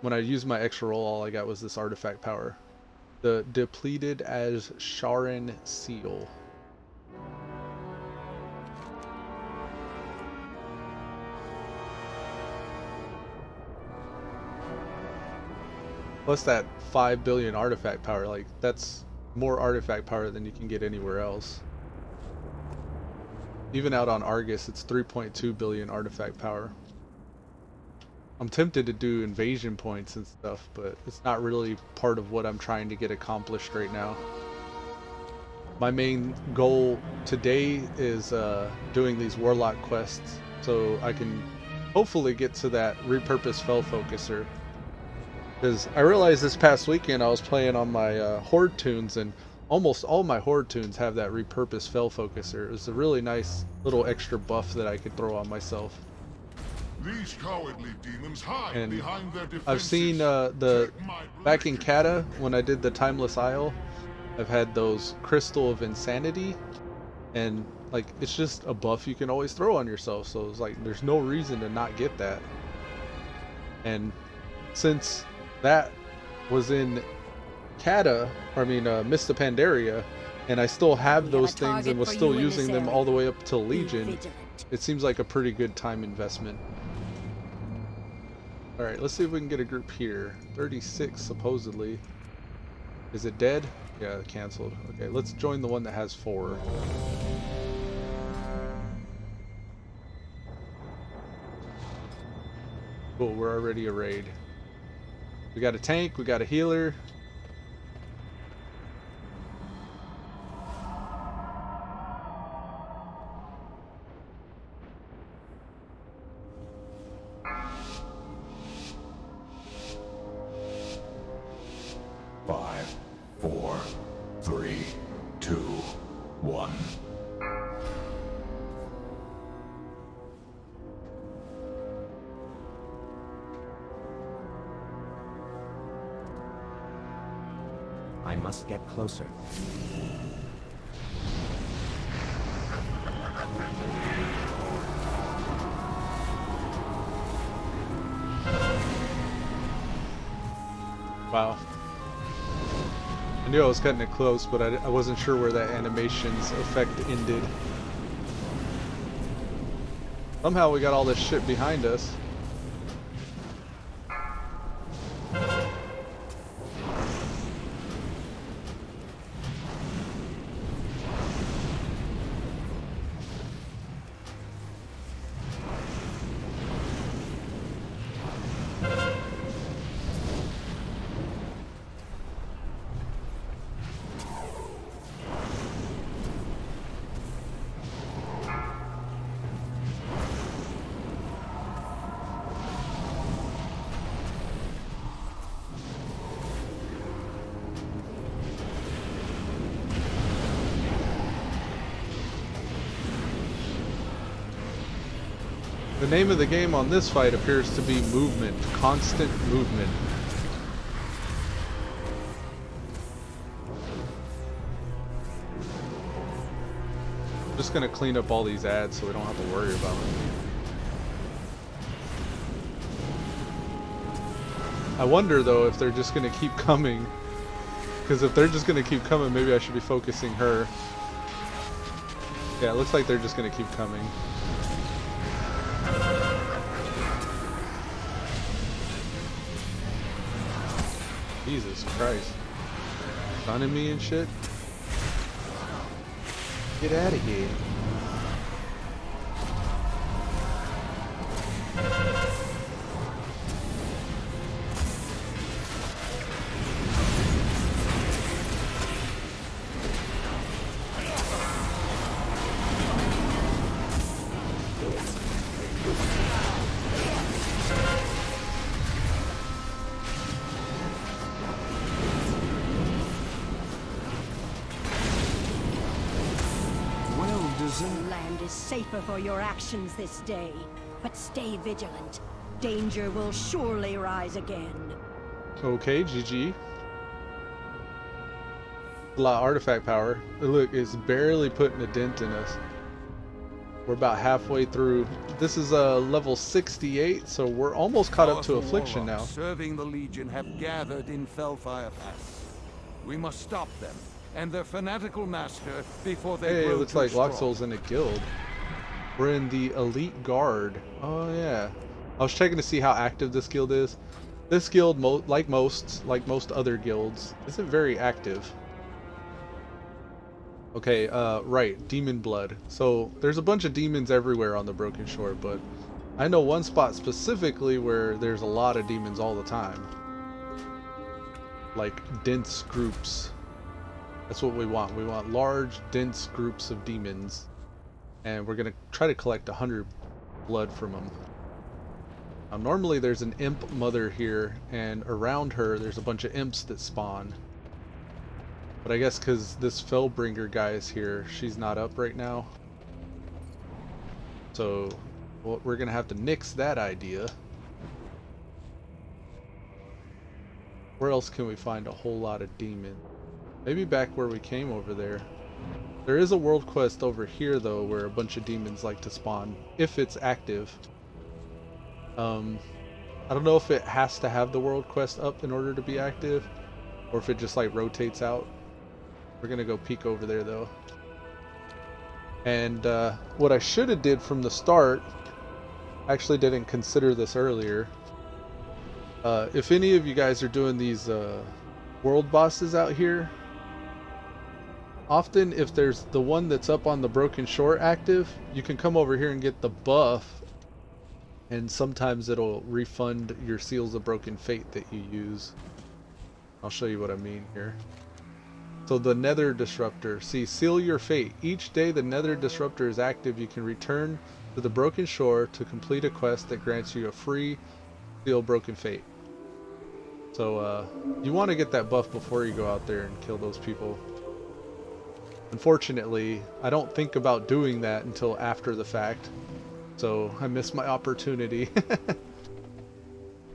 When I used my extra roll, all I got was this artifact power. The Depleted as Sharon Seal. Plus that 5 billion artifact power, like that's more artifact power than you can get anywhere else. Even out on Argus, it's 3.2 billion artifact power. I'm tempted to do invasion points and stuff, but it's not really part of what I'm trying to get accomplished right now. My main goal today is doing these Warlock quests, so I can hopefully get to that Repurposed Fel-Focuser. Because I realized this past weekend I was playing on my Horde toons, and almost all my Horde toons have that Repurposed Fel-Focuser. It was a really nice little extra buff that I could throw on myself. These cowardly demons hide And behind their defenses. I've seen back in Kata, when I did the Timeless Isle, I've had those Crystal of Insanity, and like it's just a buff you can always throw on yourself, so it's like there's no reason to not get that. And since that was in Kata, I mean Mista Pandaria, and I still have those things and was still using them all the way up to Legion, it seems like a pretty good time investment. Alright, let's see if we can get a group here. 36 supposedly. Is it dead? Yeah, canceled. Okay, let's join the one that has 4. Cool, we're already a raid. We got a tank, we got a healer. I must get closer. Wow. I knew I was cutting it close, but I wasn't sure where that animation's effect ended. Somehow we got all this shit behind us. The name of the game on this fight appears to be movement, constant movement. I'm just gonna clean up all these ads so we don't have to worry about them. I wonder though if they're just gonna keep coming, because if they're just gonna keep coming, maybe I should be focusing her. Yeah, it looks like they're just gonna keep coming. Jesus Christ. Stunning me and shit? Get out of here. is safer for your actions this day. But stay vigilant. Danger will surely rise again. Okay, GG. A lot of artifact power. Look, it's barely putting a dent in us. We're about halfway through. This is level 68, so we're almost caught up to Affliction now. Serving the Legion have gathered in Felfire Pass. We must stop them and their fanatical master before they Hey, grow it looks too like strong. Locksoul's in a guild. We're in the Elite Guard. Oh yeah. I was checking to see how active this guild is. This guild, like most other guilds, isn't very active. Okay, right, demon blood. So there's a bunch of demons everywhere on the Broken Shore, but I know one spot specifically where there's a lot of demons all the time. Like dense groups. That's what we want. We want large, dense groups of demons. And we're gonna try to collect 100 blood from them. Now, normally there's an imp mother here, and around her there's a bunch of imps that spawn. But I guess because this Fellbringer guy is here, she's not up right now. So well, we're gonna have to nix that idea. Where else can we find a whole lot of demons? Maybe back where we came over there. There is a world quest over here though, where a bunch of demons like to spawn, if it's active. I don't know if it has to have the world quest up in order to be active, or if it just like rotates out. We're gonna go peek over there though. And what I should have did from the start, I actually didn't consider this earlier. If any of you guys are doing these world bosses out here, often if there's the one that's up on the Broken Shore active, you can come over here and get the buff, and sometimes it'll refund your Seals of Broken Fate that you use. I'll show you what I mean here. So the Nether Disruptor. See, Seal Your Fate. Each day the Nether Disruptor is active, you can return to the Broken Shore to complete a quest that grants you a free Seal Broken Fate. So you want to get that buff before you go out there and kill those people. Unfortunately, I don't think about doing that until after the fact, so I missed my opportunity.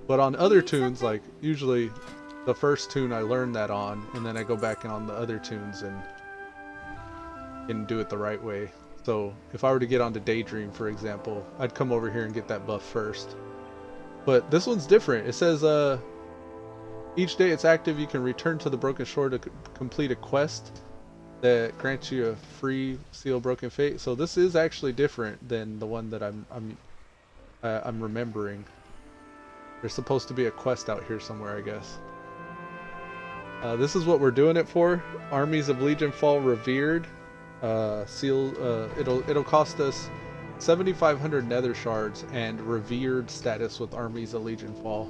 But on other toons, like usually the first toon I learn that on, and then I go back on the other toons and do it the right way. So if I were to get onto Daydream, for example, I'd come over here and get that buff first. But this one's different. It says each day it's active, you can return to the Broken Shore to complete a quest that grants you a free Seal Broken Fate. So this is actually different than the one that I'm remembering. There's supposed to be a quest out here somewhere, I guess. This is what we're doing it for. Armies of Legion Fall Revered. It'll cost us 7,500 Nether Shards and Revered status with Armies of Legion Fall,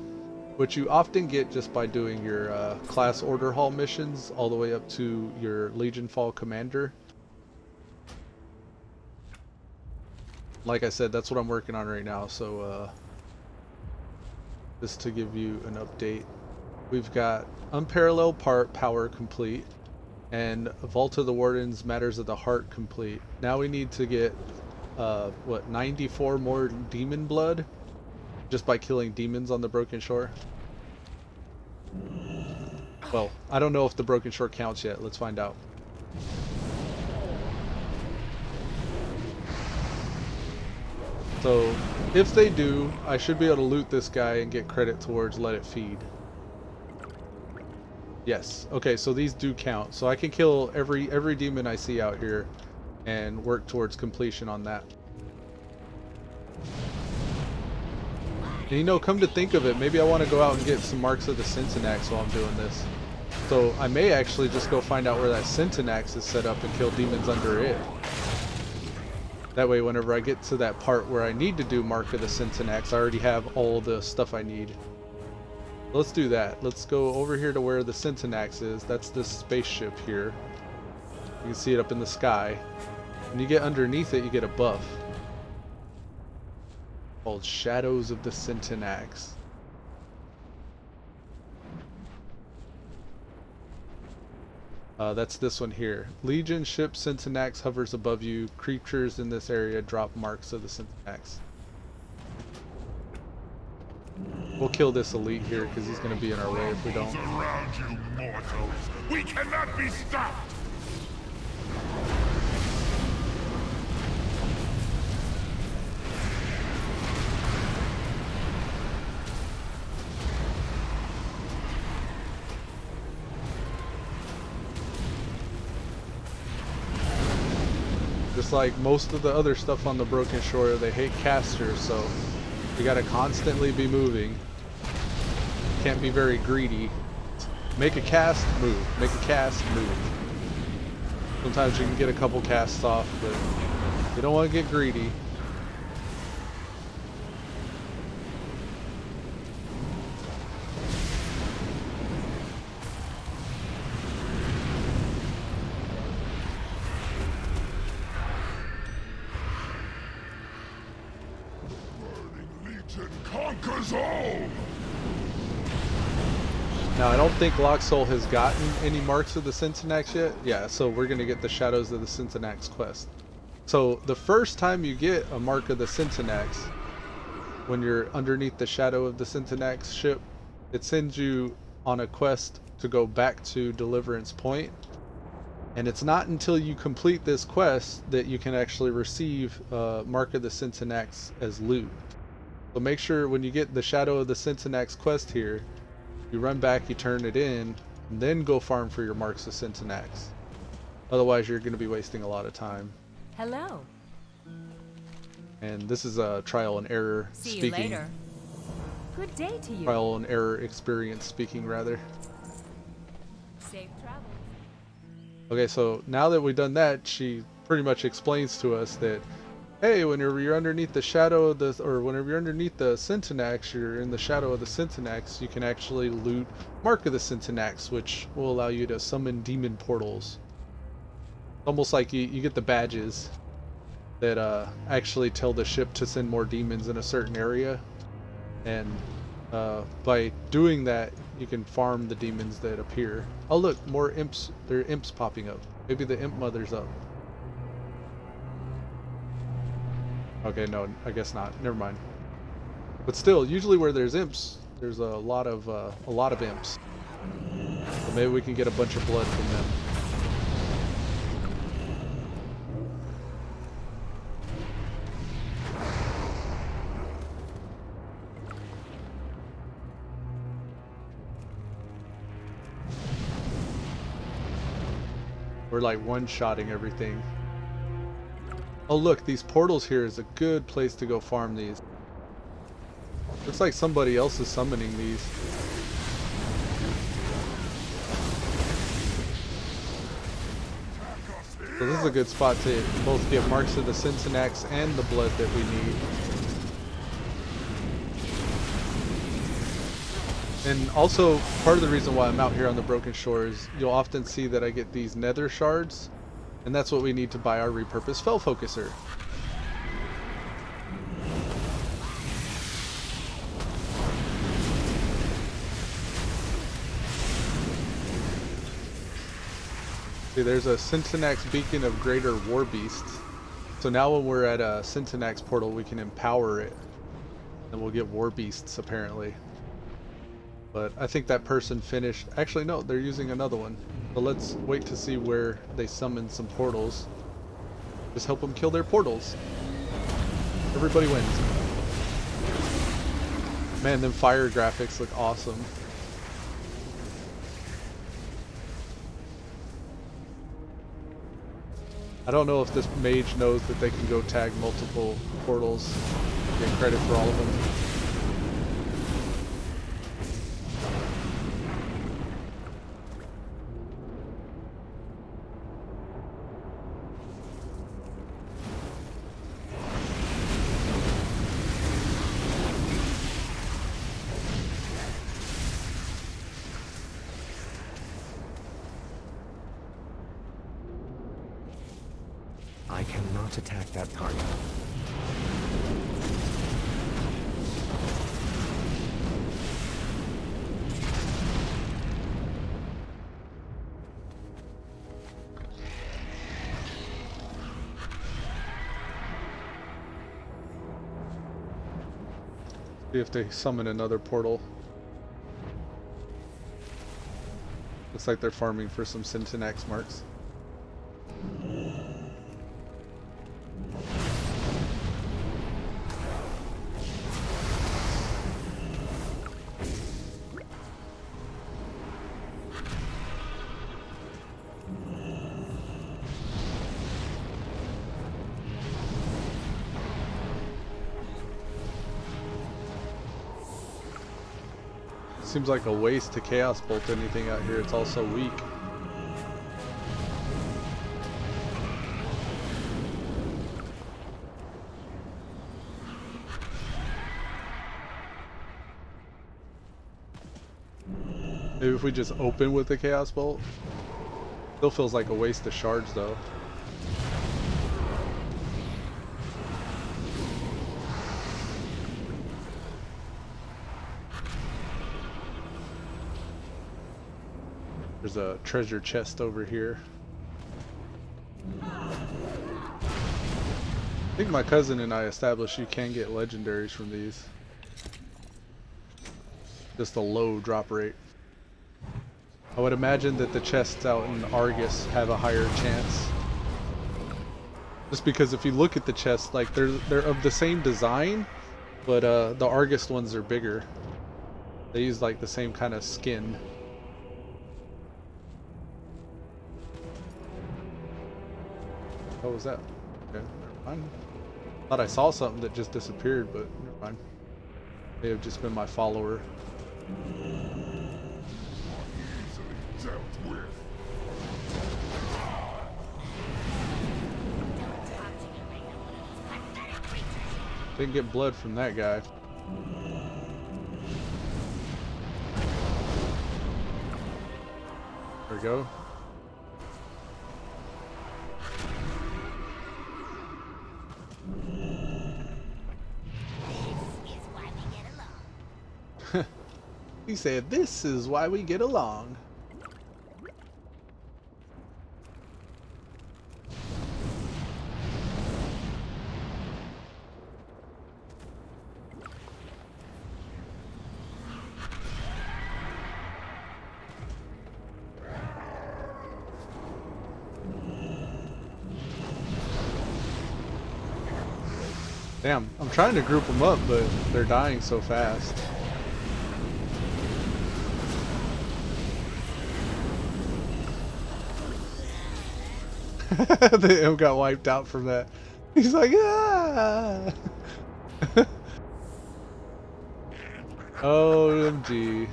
which you often get just by doing your class order hall missions all the way up to your Legion Fall Commander. Like I said, that's what I'm working on right now, so just to give you an update, we've got Unparalleled Power complete, and Vault of the Wardens Matters of the Heart complete. Now we need to get, 94 more Demon Blood? Just by killing demons on the Broken Shore. Well, I don't know if the Broken Shore counts yet. Let's find out. So, if they do, I should be able to loot this guy and get credit towards Let It Feed. Yes. Okay, so these do count. So I can kill every demon I see out here and work towards completion on that. And you know, come to think of it, maybe I want to go out and get some marks of the Centinax while I'm doing this. So I may actually just go find out where that Centinax is set up and kill demons under it. That way whenever I get to that part where I need to do Mark of the Centinax, I already have all the stuff I need. Let's do that. Let's go over here to where the Centinax is. That's this spaceship here. You can see it up in the sky. When you get underneath it, you get a buff called Shadows of the Centinax. That's this one here. Legion ship Syntonax hovers above you. Creatures in this area drop marks of the Syntonax. We'll kill this elite here because he's going to be in our way if we don't. Around you mortals. We cannot be stopped. Just like most of the other stuff on the Broken Shore, they hate casters, so you gotta constantly be moving. Can't be very greedy. Make a cast, move. Make a cast, move. Sometimes you can get a couple casts off, but you don't want to get greedy. Conquers all. Now, I don't think Locksoul has gotten any marks of the Syntonax yet. Yeah, so we're going to get the Shadows of the Syntonax quest. So the first time you get a mark of the Syntonax, when you're underneath the Shadow of the Syntonax ship, it sends you on a quest to go back to Deliverance Point. And it's not until you complete this quest that you can actually receive mark of the Syntonax as loot. So make sure when you get the Shadow of the Syntonax quest here, you run back, you turn it in, and then go farm for your marks of Syntonax. Otherwise, you're going to be wasting a lot of time. Hello. And this is a trial and error See speaking. you later. Good day to you. Trial and error experience speaking, rather. Safe travel. Okay, so now that we've done that, she pretty much explains to us that, hey, whenever you're underneath the shadow of the, or whenever you're underneath the Syntonax, you're in the shadow of the Syntonax, you can actually loot Mark of the Syntonax, which will allow you to summon demon portals. Almost like you get the badges that actually tell the ship to send more demons in a certain area. And by doing that, you can farm the demons that appear. Oh look, more imps. There are imps popping up. Maybe the imp mother's up. Okay, no, I guess not. Never mind. But still, usually where there's imps, there's a lot of imps. So maybe we can get a bunch of blood from them. We're like one-shotting everything. Oh look, these portals here is a good place to go farm these. Looks like somebody else is summoning these. So this is a good spot to both get marks of the Syntonax and the blood that we need. And also, part of the reason why I'm out here on the Broken Shore is you'll often see that I get these nether shards, and that's what we need to buy our Repurposed Fel-Focuser. See, there's a Syntonax beacon of greater war beasts. So now when we're at a Syntonax portal, we can empower it, and we'll get war beasts apparently. But I think that person finished. Actually, no, they're using another one. So let's wait to see where they summon some portals. Just help them kill their portals. Everybody wins. Man, them fire graphics look awesome. I don't know if this mage knows that they can go tag multiple portals. Get credit for all of them. I cannot attack that target. See if they summon another portal. Looks like they're farming for some Syntonax marks. Seems like a waste to Chaos Bolt anything out here. It's all so weak. Maybe if we just open with the Chaos Bolt. Still feels like a waste of shards though. There's a treasure chest over here. I think my cousin and I established you can get legendaries from these. Just a low drop rate. I would imagine that the chests out in Argus have a higher chance. Just because if you look at the chests, like they're of the same design, but the Argus ones are bigger. They use like the same kind of skin. What was that? Okay, never mind. Thought I saw something that just disappeared, but never mind. May have just been my follower. Didn't get blood from that guy. There we go. He said, "This is why we get along." Damn, I'm trying to group them up, but they're dying so fast. The M got wiped out from that. He's like, ah! OMG.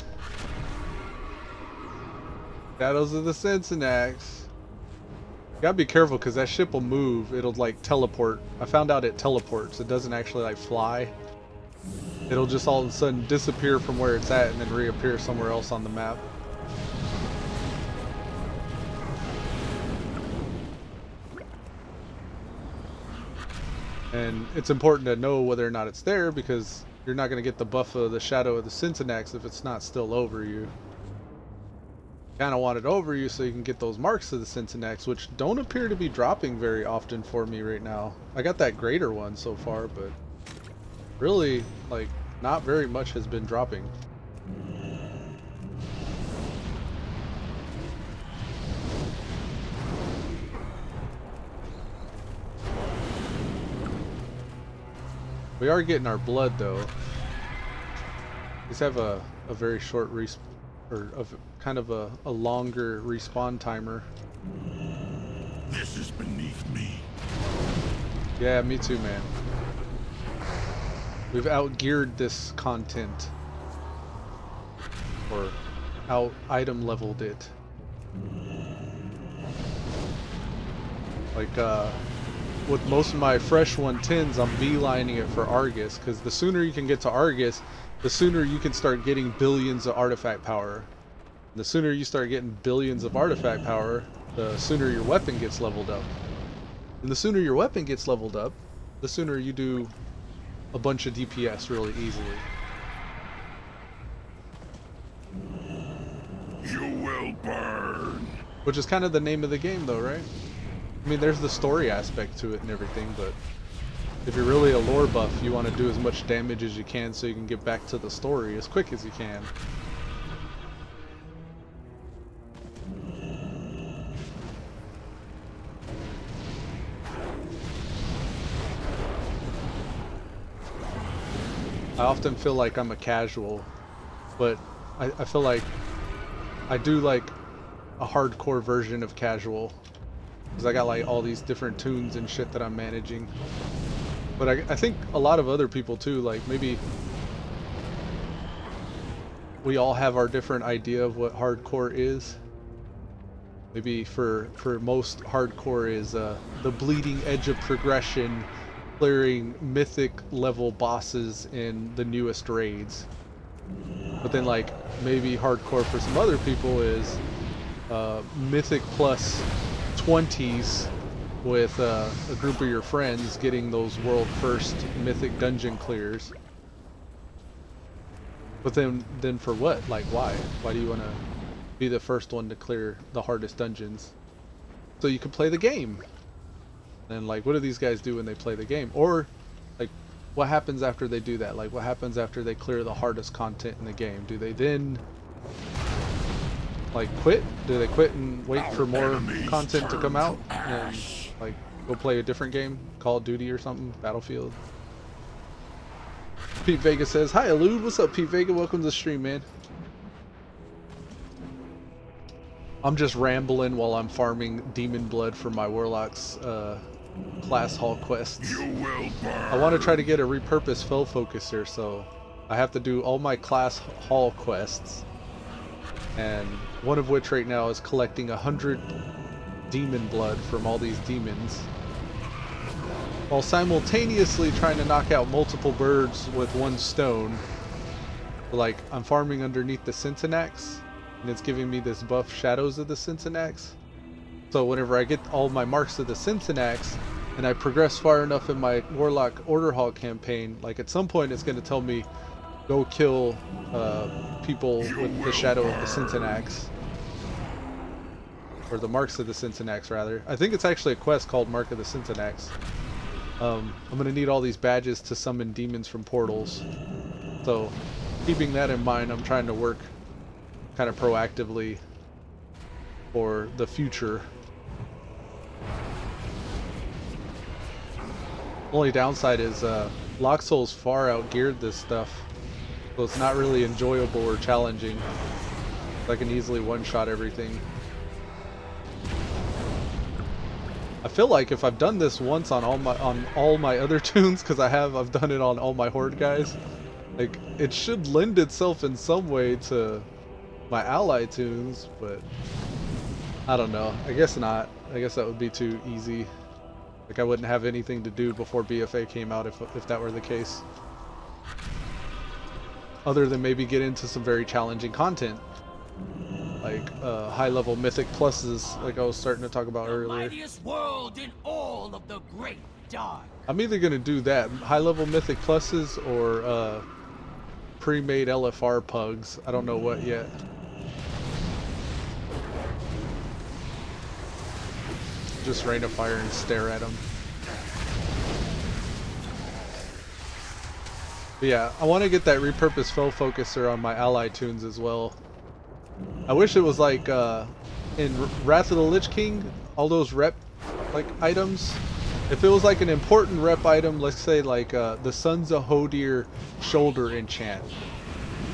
Shadows of the Syntonax. Gotta be careful because that ship will move. It'll like teleport. I found out it teleports. It doesn't actually like fly. It'll just all of a sudden disappear from where it's at and then reappear somewhere else on the map. And it's important to know whether or not it's there because you're not going to get the buff of the Shadow of the Syntonax if it's not still over you. Kind of want it over you so you can get those marks of the Syntonax, which don't appear to be dropping very often for me right now. I got that greater one so far, but really, like, not very much has been dropping. We are getting our blood though. These have a very short kind of a longer respawn timer. This is beneath me. Yeah, me too, man. We've outgeared this content. Or out item leveled it. Like with most of my fresh 110s, I'm beelining it for Argus, because the sooner you can get to Argus, the sooner you can start getting billions of artifact power. The sooner you start getting billions of artifact power, the sooner your weapon gets leveled up. And the sooner your weapon gets leveled up, the sooner you do a bunch of DPS really easily. You will burn. Which is kind of the name of the game though, right? I mean, there's the story aspect to it and everything, but if you're really a lore buff, you want to do as much damage as you can so you can get back to the story as quick as you can. I often feel like I'm a casual, but I feel like I do like a hardcore version of casual, because I got like all these different tunes and shit that I'm managing. But I think a lot of other people too, like maybe we all have our different idea of what hardcore is. Maybe for most, hardcore is the bleeding edge of progression, clearing mythic level bosses in the newest raids. But then like maybe hardcore for some other people is mythic plus 20s with a group of your friends getting those world first mythic dungeon clears. But then for what? Like why? Why do you want to be the first one to clear the hardest dungeons? So you can play the game. And like, what do these guys do when they play the game? Or like, what happens after they do that? Like, what happens after they clear the hardest content in the game? Do they then like quit? Do they quit and wait for more content to come out and like go play a different game, Call of Duty or something, Battlefield? Pete Vega says, "Hi Elude, what's up, Pete Vega? Welcome to the stream, man." I'm just rambling while I'm farming demon blood for my warlock's class hall quests. I want to try to get a repurposed Fel-Focuser, so I have to do all my class hall quests, and one of which right now is collecting 100 demon blood from all these demons, while simultaneously trying to knock out multiple birds with one stone. Like, I'm farming underneath the Syntonax, and it's giving me this buff Shadows of the Syntonax. So whenever I get all my marks of the Syntonax and I progress far enough in my Warlock Order Hall campaign, like at some point it's going to tell me go kill people with the Shadow of the Syntonax, or the marks of the Syntonax rather. I think it's actually a quest called Mark of the Syntonax. I'm going to need all these badges to summon demons from portals. So keeping that in mind, I'm trying to work kind of proactively for the future. Only downside is Locksoul's far outgeared this stuff, so it's not really enjoyable or challenging. I can easily one-shot everything. I feel like if I've done this once on all my other tunes, because I've done it on all my Horde guys, like it should lend itself in some way to my ally tunes, but I don't know. I guess not. I guess that would be too easy. Like I wouldn't have anything to do before BFA came out if that were the case. Other than maybe get into some very challenging content, like high-level mythic pluses, like I was starting to talk about earlier. Mightiest world in all of the great dark. I'm either gonna do that, high-level mythic pluses, or pre-made LFR pugs. I don't know what yet. Just rain of fire and stare at them. But yeah, I want to get that repurposed Fel-Focuser on my ally tunes as well. I wish it was like in Wrath of the Lich King, all those rep like items. If it was like an important rep item, let's say like the Sons of Horde shoulder enchant.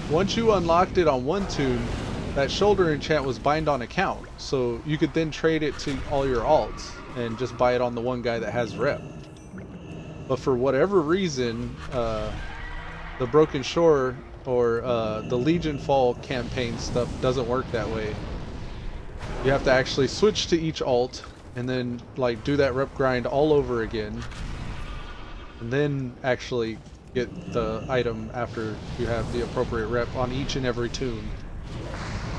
Once you unlocked it on one tune, that shoulder enchant was bind on account, so you could then trade it to all your alts and just buy it on the one guy that has rep. But for whatever reason, the Broken Shore or the Legion Fall campaign stuff doesn't work that way. You have to actually switch to each alt and then like do that rep grind all over again, and then actually get the item after you have the appropriate rep on each and every tune.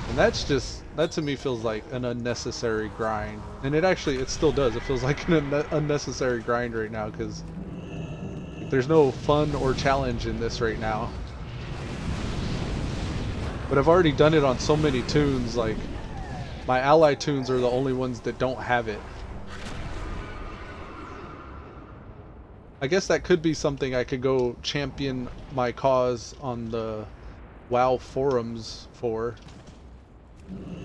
And that to me feels like an unnecessary grind. And it still does. It feels like an unnecessary grind right now, because there's no fun or challenge in this right now. But I've already done it on so many tunes, like my ally tunes are the only ones that don't have it. I guess that could be something I could go champion my cause on the WoW forums for.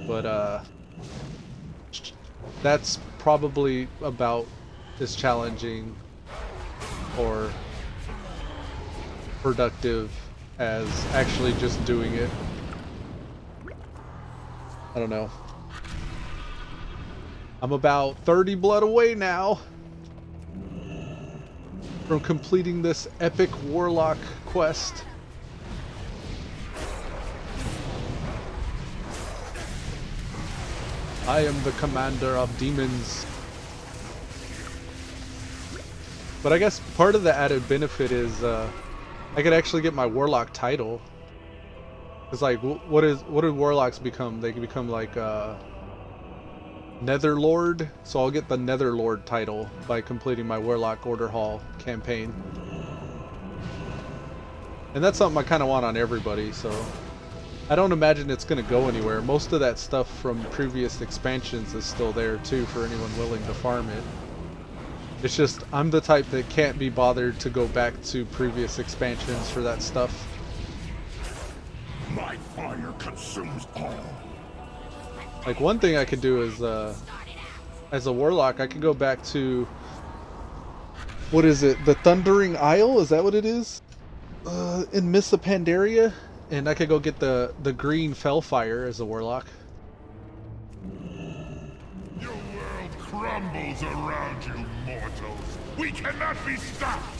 But that's probably about as challenging or productive as actually just doing it. I don't know. I'm about 30 blood away now from completing this epic warlock quest. I am the commander of demons. But I guess part of the added benefit is I could actually get my warlock title. It's like, what do warlocks become? They can become like Netherlord. So I'll get the Netherlord title by completing my Warlock Order Hall campaign. And that's something I kind of want on everybody, so I don't imagine it's going to go anywhere. Most of that stuff from previous expansions is still there too for anyone willing to farm it. It's just, I'm the type that can't be bothered to go back to previous expansions for that stuff. My fire consumes all. Like, one thing I could do is, as a warlock, I could go back to, what is it, the Thundering Isle? Is that what it is? In Mists of Pandaria? And I could go get the green Felfire as a warlock. Your world crumbles around you, mortals. We cannot be stopped.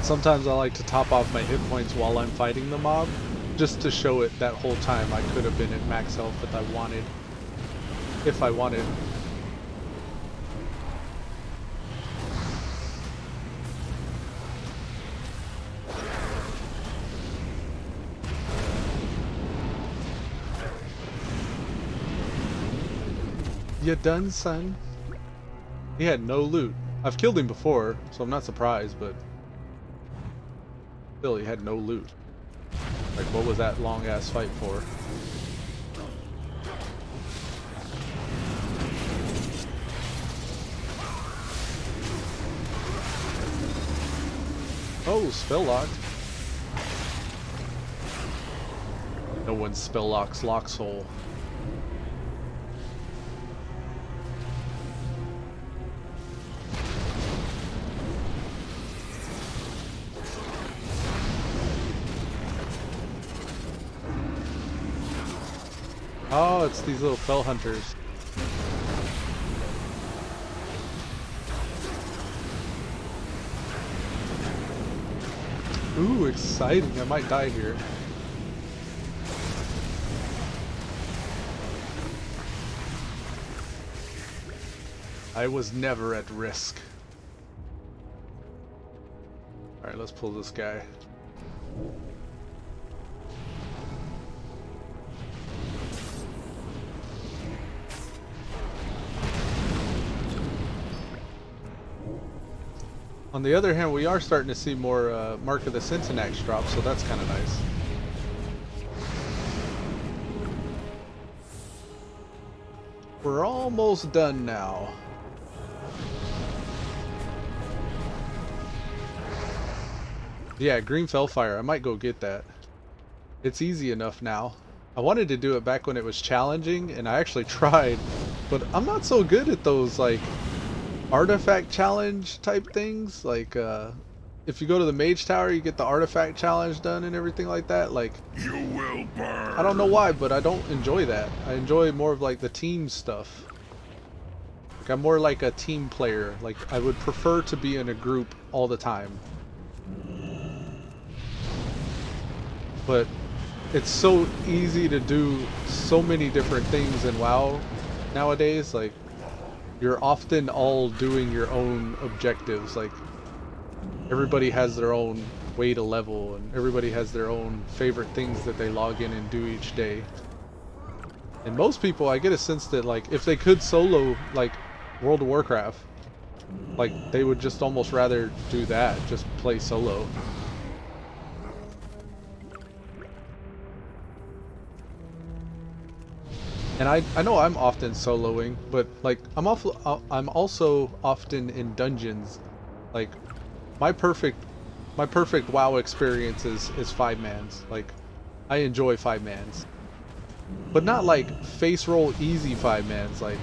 Sometimes I like to top off my hit points while I'm fighting the mob, just to show it that whole time I could have been at max health if I wanted. If I wanted. You done, son? He had no loot. I've killed him before, so I'm not surprised, but still, he had no loot. Like, what was that long-ass fight for? Oh, spell locked. No one spell locks Locksoul. Oh, it's these little fell hunters. Ooh, exciting. I might die here. I was never at risk. Alright, let's pull this guy. On the other hand, we are starting to see more Mark of the Centenax drops, so that's kind of nice. We're almost done now. Yeah, Green Felfire. I might go get that. It's easy enough now. I wanted to do it back when it was challenging, and I actually tried, but I'm not so good at those, like, artifact challenge type things. Like, if you go to the Mage Tower, you get the artifact challenge done and everything like that. Like, You will burn. I don't know why, but I don't enjoy that. I enjoy more of like the team stuff. Like, I'm more like a team player. Like, I would prefer to be in a group all the time. But it's so easy to do so many different things in WoW nowadays. Like, you're often all doing your own objectives. Like, everybody has their own way to level, and everybody has their own favorite things that they log in and do each day. And most people, I get a sense that, like, if they could solo, like, World of Warcraft, like, they would just almost rather do that, just play solo. And I know I'm often soloing, but, like, I'm also often in dungeons. Like, my perfect WoW experience is 5-mans. Like, I enjoy 5-mans, but not like face roll easy 5-mans. Like,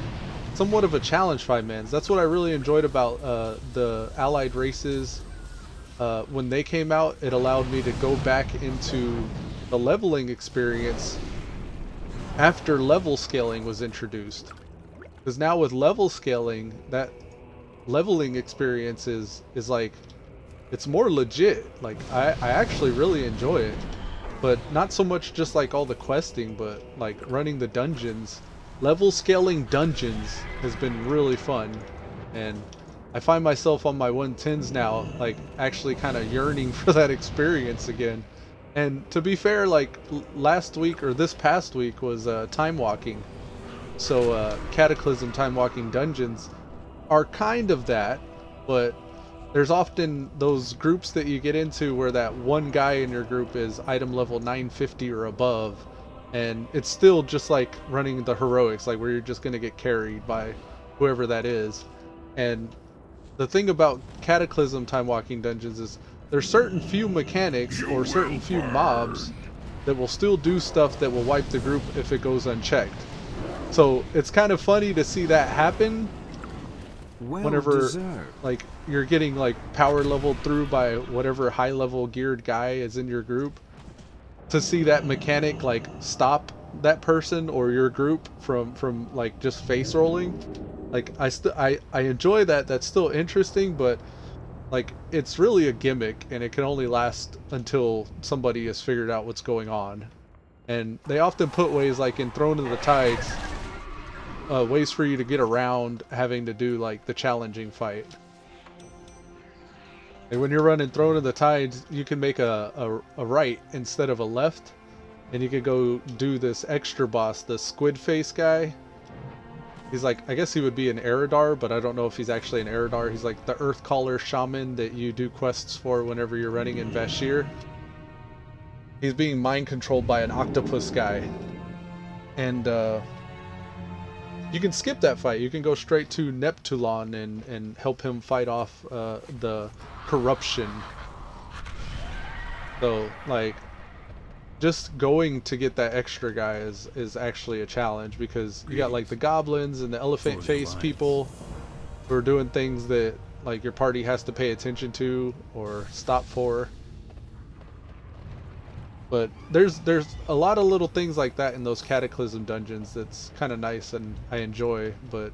somewhat of a challenge 5-mans. That's what I really enjoyed about the allied races. When they came out, it allowed me to go back into the leveling experience after level scaling was introduced. Because now with level scaling, that leveling experience is like, it's more legit. Like, I actually really enjoy it. But not so much just like all the questing, but like running the dungeons. Level scaling dungeons has been really fun. And I find myself on my 110s now, like, actually kind of yearning for that experience again. And to be fair, like, last week or this past week was time walking. So Cataclysm time walking dungeons are kind of that, but there's often those groups that you get into where that one guy in your group is item level 950 or above, and it's still just like running the heroics, like where you're just going to get carried by whoever that is. And the thing about Cataclysm time walking dungeons is there's certain few mechanics or certain few mobs that will still do stuff that will wipe the group if it goes unchecked. So it's kind of funny to see that happen whenever like you're getting like power leveled through by whatever high level geared guy is in your group, to see that mechanic like stop that person or your group from like just face rolling. Like, I enjoy that. That's still interesting, but like, it's really a gimmick, and it can only last until somebody has figured out what's going on. And they often put ways, like in Throne of the Tides, ways for you to get around having to do like the challenging fight. And when you're running Throne of the Tides, you can make a right instead of a left, and you could go do this extra boss, the squid face guy. He's like, I guess he would be an Eridar, but I don't know if he's actually an Eridar. He's like the Earthcaller shaman that you do quests for whenever you're running in Vashir. He's being mind controlled by an octopus guy. And you can skip that fight. You can go straight to Neptulon and help him fight off the corruption. So, like, just going to get that extra guy is actually a challenge, because you got like the goblins and the elephant face people who are doing things that like your party has to pay attention to or stop for. But there's a lot of little things like that in those Cataclysm dungeons that's kind of nice and I enjoy, but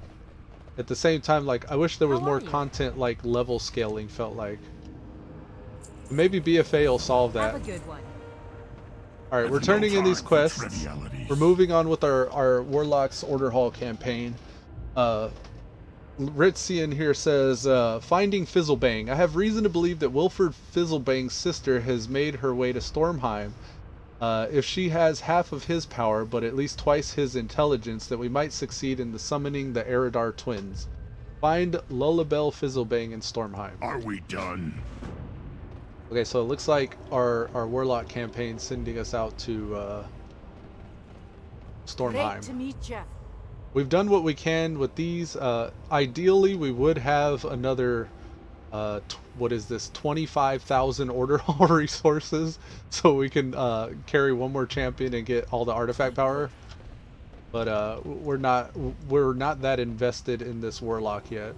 at the same time, like, I wish there was more content like level scaling felt like. Maybe BFA will solve that. Have a good one. Alright, we're turning in these quests. We're moving on with our Warlock's Order Hall campaign. Ritzian here says, finding Fizzlebang. I have reason to believe that Wilford Fizzlebang's sister has made her way to Stormheim. If she has half of his power, but at least twice his intelligence, that we might succeed in the summoning the Eridar twins. Find Lullabelle Fizzlebang in Stormheim. Are we done? Okay, so it looks like our Warlock campaign sending us out to Stormheim. Great to meet you. We've done what we can with these. Ideally, we would have another, what is this, 25,000 Order Hall resources, so we can carry one more champion and get all the artifact power. But we're not that invested in this Warlock yet.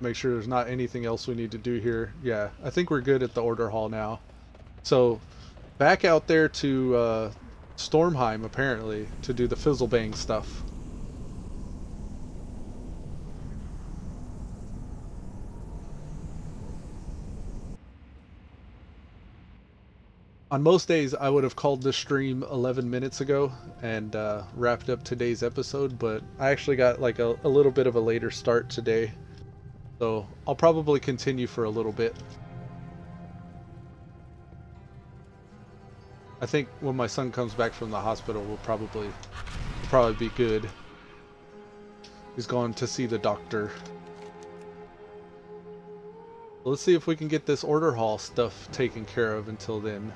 Make sure there's not anything else we need to do here. Yeah, I think we're good at the order hall now. So back out there to Stormheim apparently to do the Fizzlebang stuff. On most days I would have called this stream 11 minutes ago and wrapped up today's episode, but I actually got like a little bit of a later start today. So I'll probably continue for a little bit. I think when my son comes back from the hospital, we'll probably be good. He's going to see the doctor. Let's see if we can get this order hall stuff taken care of until then.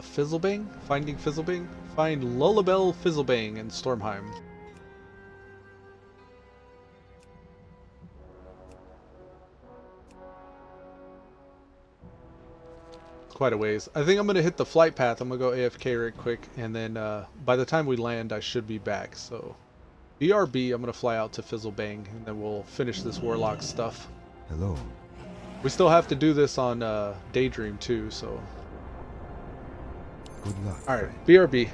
Fizzlebang? Finding Fizzlebang? Find Lullabelle Fizzlebang in Stormheim. Quite a ways. I think I'm going to hit the flight path. I'm going to go AFK real quick, and then by the time we land I should be back. So BRB, I'm going to fly out to Fizzlebang, and then we'll finish this Warlock stuff. Hello. We still have to do this on Daydream too, so... Good luck. Alright, BRB.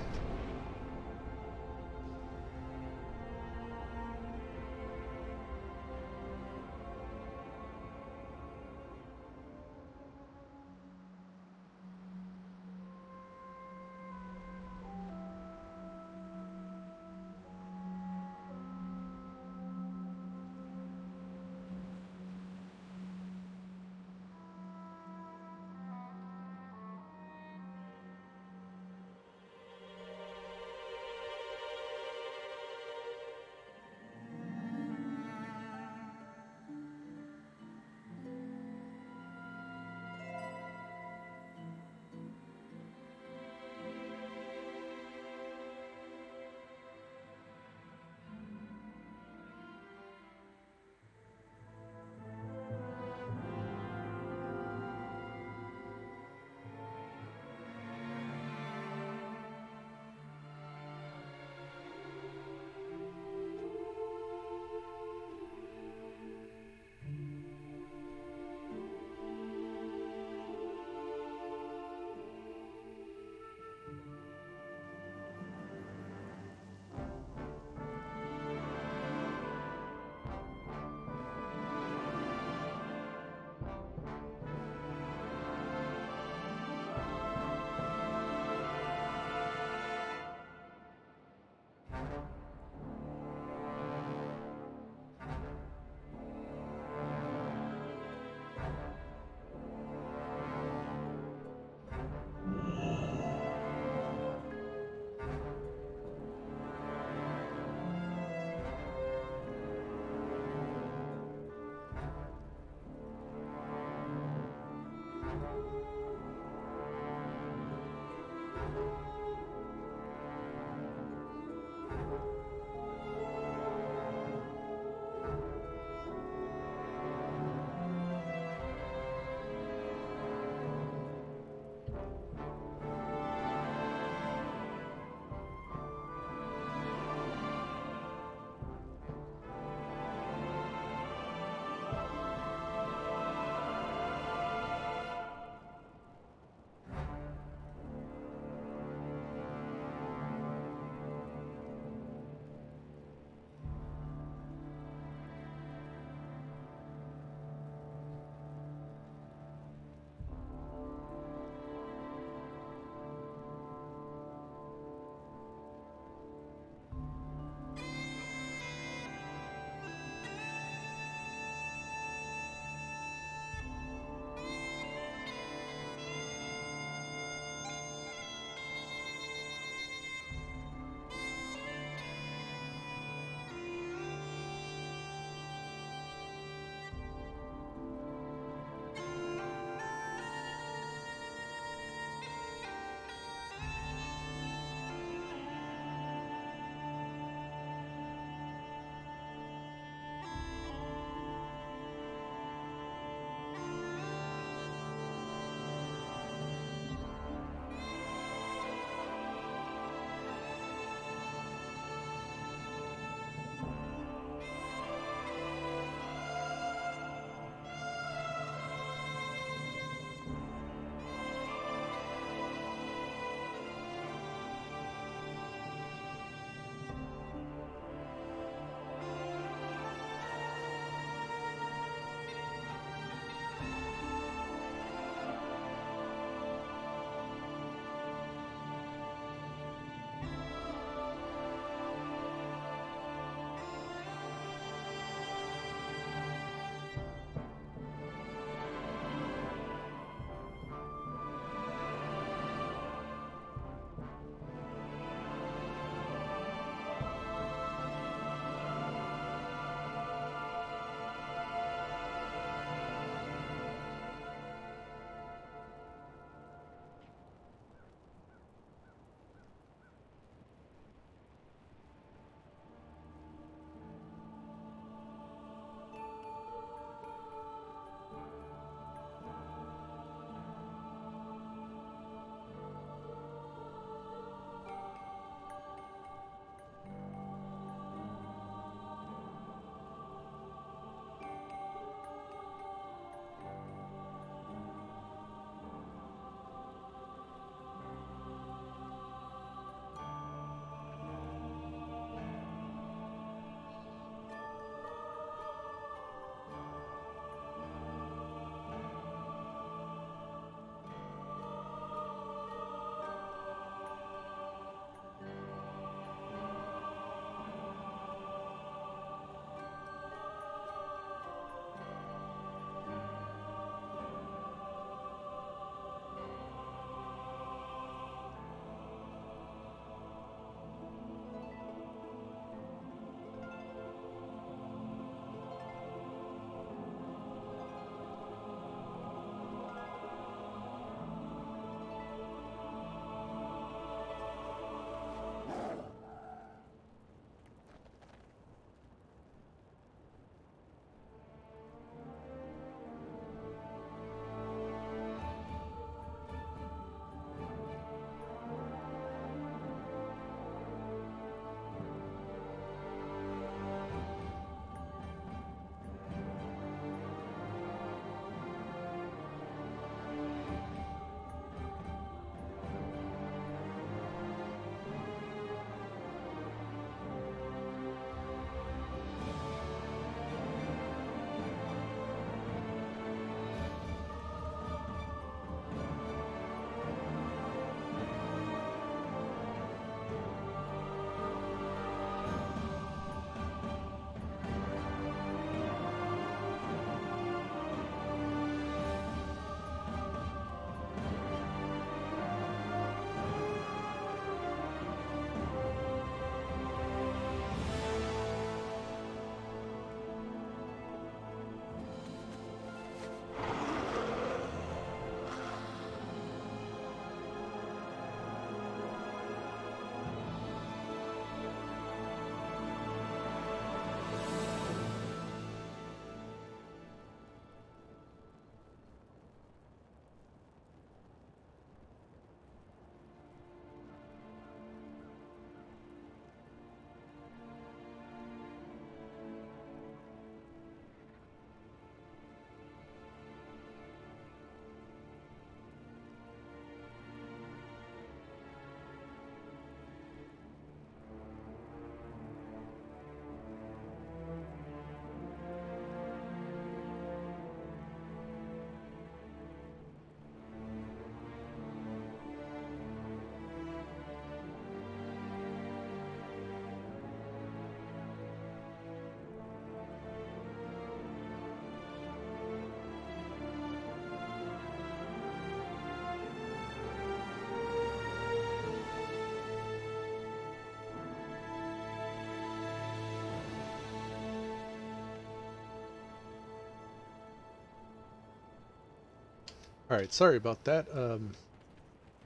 Alright, sorry about that.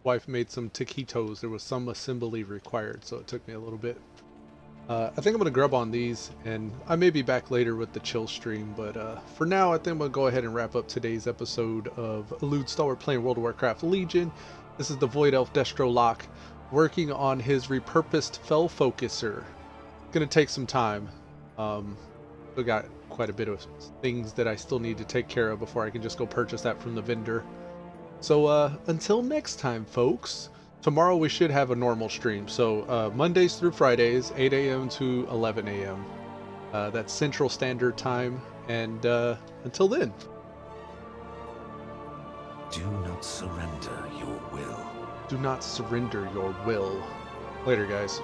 Wife made some taquitos. There was some assembly required, so it took me a little bit. I think I'm going to grub on these, and I may be back later with the chill stream, but for now I think I'm going to go ahead and wrap up today's episode of Elude Stalwart playing World of Warcraft Legion. This is the Void Elf Destro Lock, working on his Repurposed Fel-Focuser. Going to take some time. Still got quite a bit of things that I still need to take care of before I can just go purchase that from the vendor. So until next time, folks. Tomorrow we should have a normal stream, so Mondays through Fridays, 8 a.m. to 11 a.m. That's Central Standard Time, and until then. Do not surrender your will. Do not surrender your will. Later, guys.